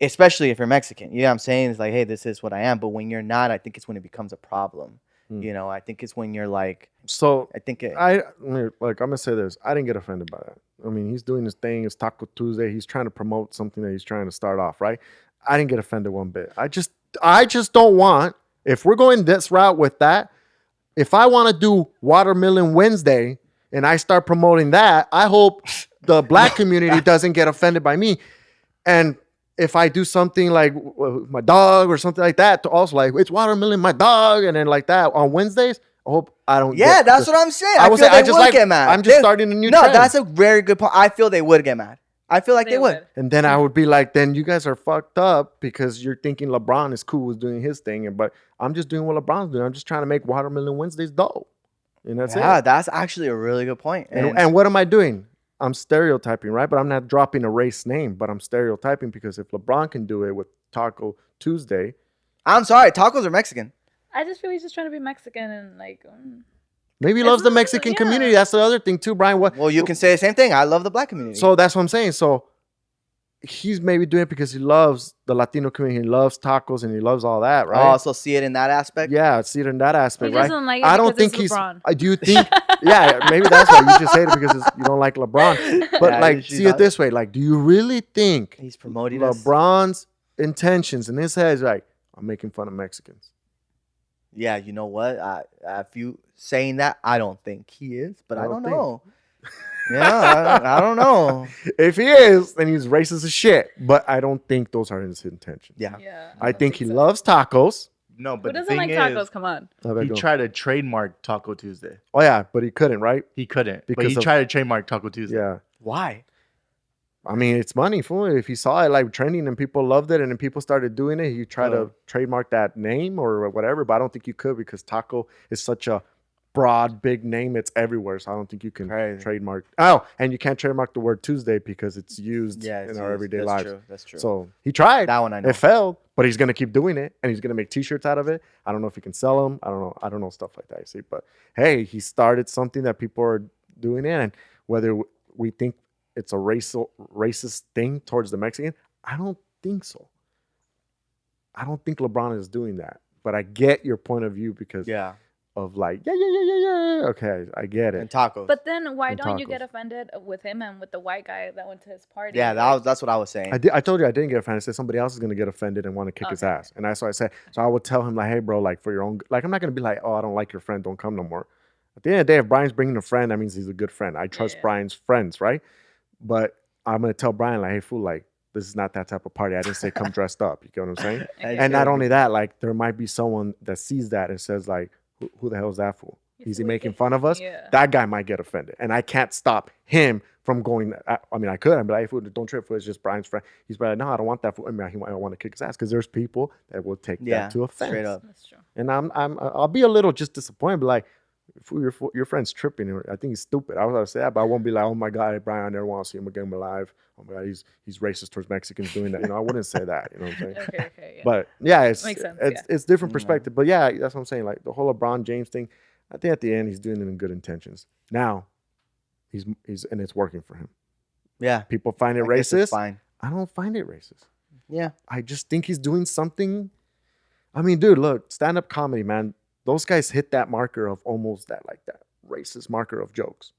especially if you're Mexican. You know what I'm saying? It's like, hey, this is what I am. But when you're not, I think it's when it becomes a problem. I think it's when you're like. So I think I'm gonna say this. I didn't get offended by that. I mean, he's doing his thing. It's Taco Tuesday. He's trying to promote something that he's trying to start off, right? I didn't get offended one bit. I just don't want. If we're going this route with that, if I want to do Watermelon Wednesday and I start promoting that, I hope the black community doesn't get offended by me. And if I do something like my dog or something like that, to also like, it's Watermelon, my dog, and then like that on Wednesdays, I hope I don't get that's what I'm saying. I would say, get mad. I'm just starting a new trend. No, that's a very good point. I feel they would get mad. I feel like they would. And then I would be like, then you guys are fucked up because you're thinking LeBron is cool with doing his thing. But I'm just doing what LeBron's doing. I'm just trying to make Watermelon Wednesdays dope. And that's it. Yeah, that's actually a really good point. And what am I doing? I'm stereotyping, right? But I'm not dropping a race name, but I'm stereotyping because if LeBron can do it with Taco Tuesday. I'm sorry, tacos are Mexican. I just feel he's just trying to be Mexican and like... Maybe he loves the Mexican community. That's the other thing too, Brian. Well, you can say the same thing. I love the black community. So that's what I'm saying. So he's maybe doing it because he loves the Latino community. He loves tacos and he loves all that, right? Oh, so see it in that aspect? Yeah, see it in that aspect, he right? Doesn't like it I don't think he's LeBron. Do you think? Yeah, maybe that's why you just hate it because you don't like LeBron. But see it this way. Like, do you really think he's promoting LeBron's intentions in his head is like, I'm making fun of Mexicans? Yeah, you know what? If you saying that, I don't think he is, but I don't know. Yeah, I don't know. If he is, then he's racist as shit. But I don't think those are his intentions. Yeah. I think he loves tacos. No, but who doesn't like tacos? Come on. He tried to trademark Taco Tuesday. Oh yeah, but he couldn't, right? He couldn't. But he tried to trademark Taco Tuesday. Yeah. Why? I mean, it's money for it. If he saw it like trending and people loved it and then people started doing it, he tried to trademark that name or whatever. But I don't think you could because taco is such a broad, big name. It's everywhere. So I don't think you can trademark. Oh, and you can't trademark the word Tuesday because it's used in our everyday lives. That's true. So he tried. That one I know. It failed, but he's going to keep doing it and he's going to make T-shirts out of it. I don't know if he can sell them. I don't know stuff like that, you see. But hey, he started something that people are doing it. And whether we think it's a racist thing towards the Mexican, I don't think so. I don't think LeBron is doing that. But I get your point of view because of like, yeah. Okay, I get it. And tacos. But then why don't you get offended with him and with the white guy that went to his party? Yeah, that's what I was saying. I told you I didn't get offended. I said somebody else is going to get offended and want to kick his ass. And that's what I said. So I would tell him like, hey, bro, like for your own, like I'm not going to be like, oh, I don't like your friend. Don't come no more. At the end of the day, if Brian's bringing a friend, that means he's a good friend. I trust Brian's friends, right? But I'm going to tell Brian like, hey, fool, like this is not that type of party. I didn't say come dressed up. You get what I'm saying? And not only that, like there might be someone that sees that and says like, who the hell is that fool? Is he making fun of us? Yeah. That guy might get offended. And I can't stop him from going. I mean, I could. I'd be like, hey, fool, don't trip, fool. It's just Brian's friend. He's like, no, I don't want that fool. I mean, he might want to kick his ass because there's people that will take that to offense. Straight up. That's true. And I'll be a little just disappointed, but like, your friend's tripping. I think he's stupid. I was gonna say that, but I won't be like, oh my God, Brian, I never want to see him again alive. Oh my God, he's racist towards Mexicans doing that. I wouldn't say that. You know what I'm saying? Okay, yeah. But yeah, it's Makes sense, it's different perspective. But yeah, that's what I'm saying. Like the whole LeBron James thing, I think at the end he's doing it in good intentions. Now, he's and it's working for him. Yeah, people find it racist. Fine. I don't find it racist. Yeah, I just think he's doing something. I mean, dude, look, stand-up comedy, man. Those guys hit that marker of almost that racist marker of jokes.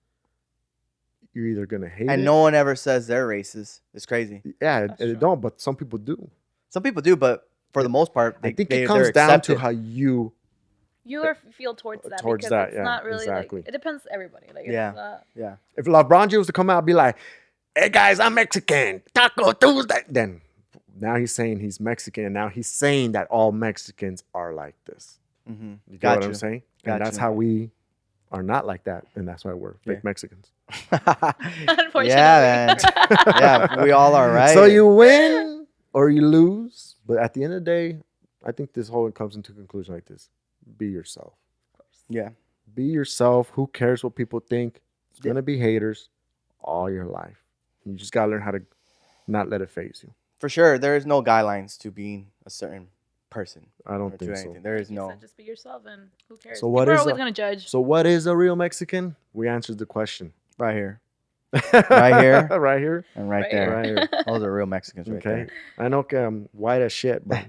You're either gonna hate it, and no one ever says they're racist. It's crazy. Yeah, it don't, but some people do. Some people do, but for the most part, I think it comes down to how you feel towards that. Towards because that, it's not really exactly. Like, it depends everybody. Like, yeah. If LeBron James was to come out and be like, hey guys, I'm Mexican. Taco Tuesday. Then now he's saying he's Mexican, and now he's saying that all Mexicans are like this. Mm-hmm. You get what I'm saying? And that's how we are not like that, and that's why we're fake Mexicans. Unfortunately. Yeah, man. Yeah, we all are, right? So you win or you lose, but at the end of the day, I think this whole comes into a conclusion like this: be yourself. Yeah. Be yourself. Who cares what people think? It's gonna be haters all your life. You just gotta learn how to not let it phase you. For sure, there is no guidelines to being a certain person. I don't think so. There is no. Just be yourself, and who cares? So what People are is always gonna judge. So what is a real Mexican? We answered the question. Right here. Right here. Right here. And right there. Right here. Those are real Mexicans right there. I know I'm white as shit, but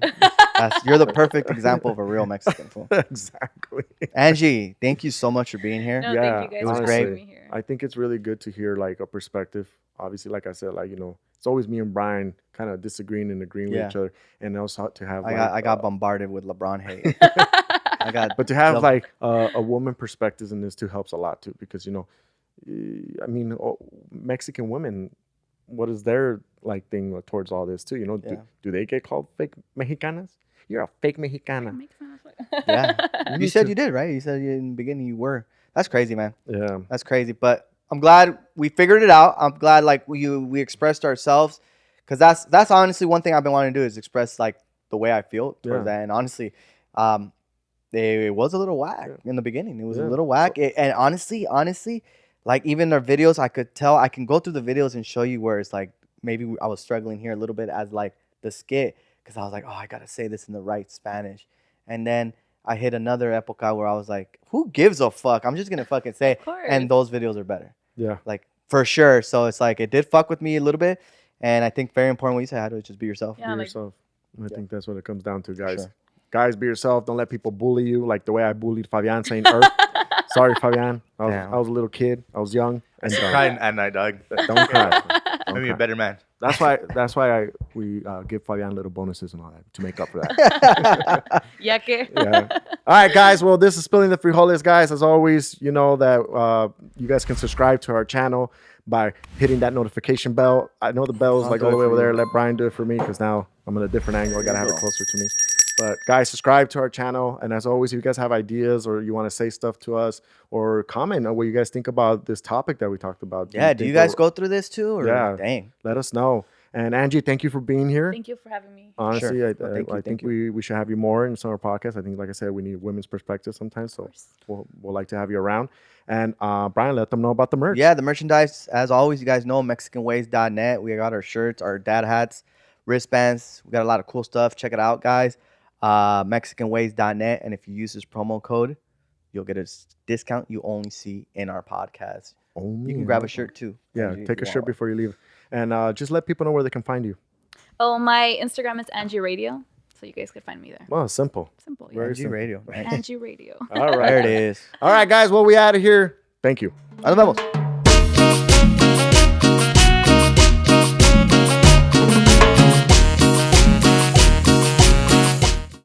You're the perfect example of a real Mexican fool. exactly. Angie, thank you so much for being here. No, Yeah, thank you it guys was for great. having me here. I think it's really good to hear like a perspective. Obviously, like I said, like, you know, it's always me and Brian kind of disagreeing and agreeing with each other, and also to have I got bombarded with LeBron hate. But to have like a woman perspectives in this too helps a lot too, because you know, I mean, Mexican women, what is their like thing towards all this too? You know, do they get called fake Mexicanas? You're a fake Mexicana. Yeah, you said you did, right? You said in the beginning you were. That's crazy, man. Yeah, that's crazy. But I'm glad we figured it out. I'm glad like we expressed ourselves, because that's honestly one thing I've been wanting to do is express like the way I feel towards that. And honestly, it was a little whack in the beginning. It was a little whack. And honestly, like even their videos, I could tell. I can go through the videos and show you where it's like maybe I was struggling here a little bit as like the skit, because I was like, oh, I gotta say this in the right Spanish, and then I hit another epoca where I was like, who gives a fuck? I'm just gonna fucking say it. And those videos are better. Yeah. Like for sure. So it's like it did fuck with me a little bit. And I think very important what you said, how to just be yourself. Yeah, be yourself. I think that's what it comes down to, guys. Sure. Guys, be yourself. Don't let people bully you like the way I bullied Fabian saying Earth. Sorry, Fabian. I was a little kid. I was young. And crying at night, dog. Don't cry. Made me a better man. That's why we give Fabian little bonuses and all that to make up for that. Yeah. All right, guys. Well, this is Spilling the Frijoles, guys. As always, you know that you guys can subscribe to our channel by hitting that notification bell. I know the bell is like all the way over there. Let Brian do it for me because now I'm at a different angle. I got to have it closer to me. But guys, subscribe to our channel. And as always, if you guys have ideas or you want to say stuff to us or comment on what you guys think about this topic that we talked about. Yeah, do you guys go through this too? Or dang. Let us know. And Angie, thank you for being here. Thank you for having me. Honestly, I think we should have you more in some of our podcasts. I think, like I said, we need women's perspective sometimes. So we'll like to have you around. And Brian, let them know about the merch. Yeah, the merchandise, as always, you guys know, MexicanGueys.net. We got our shirts, our dad hats, wristbands. We got a lot of cool stuff. Check it out, guys. MexicanGueys.net. And if you use this promo code, you'll get a discount you only see in our podcast. You can grab a shirt too. Yeah, take a shirt before you leave. And just let people know where they can find you. Oh, my Instagram is Angie Radio. So you guys can find me there. Well, simple. Simple. Yeah. Angie Radio. Angie Radio. All right. There it is. All right, guys. Well, we out of here. Thank you. Nos vemos.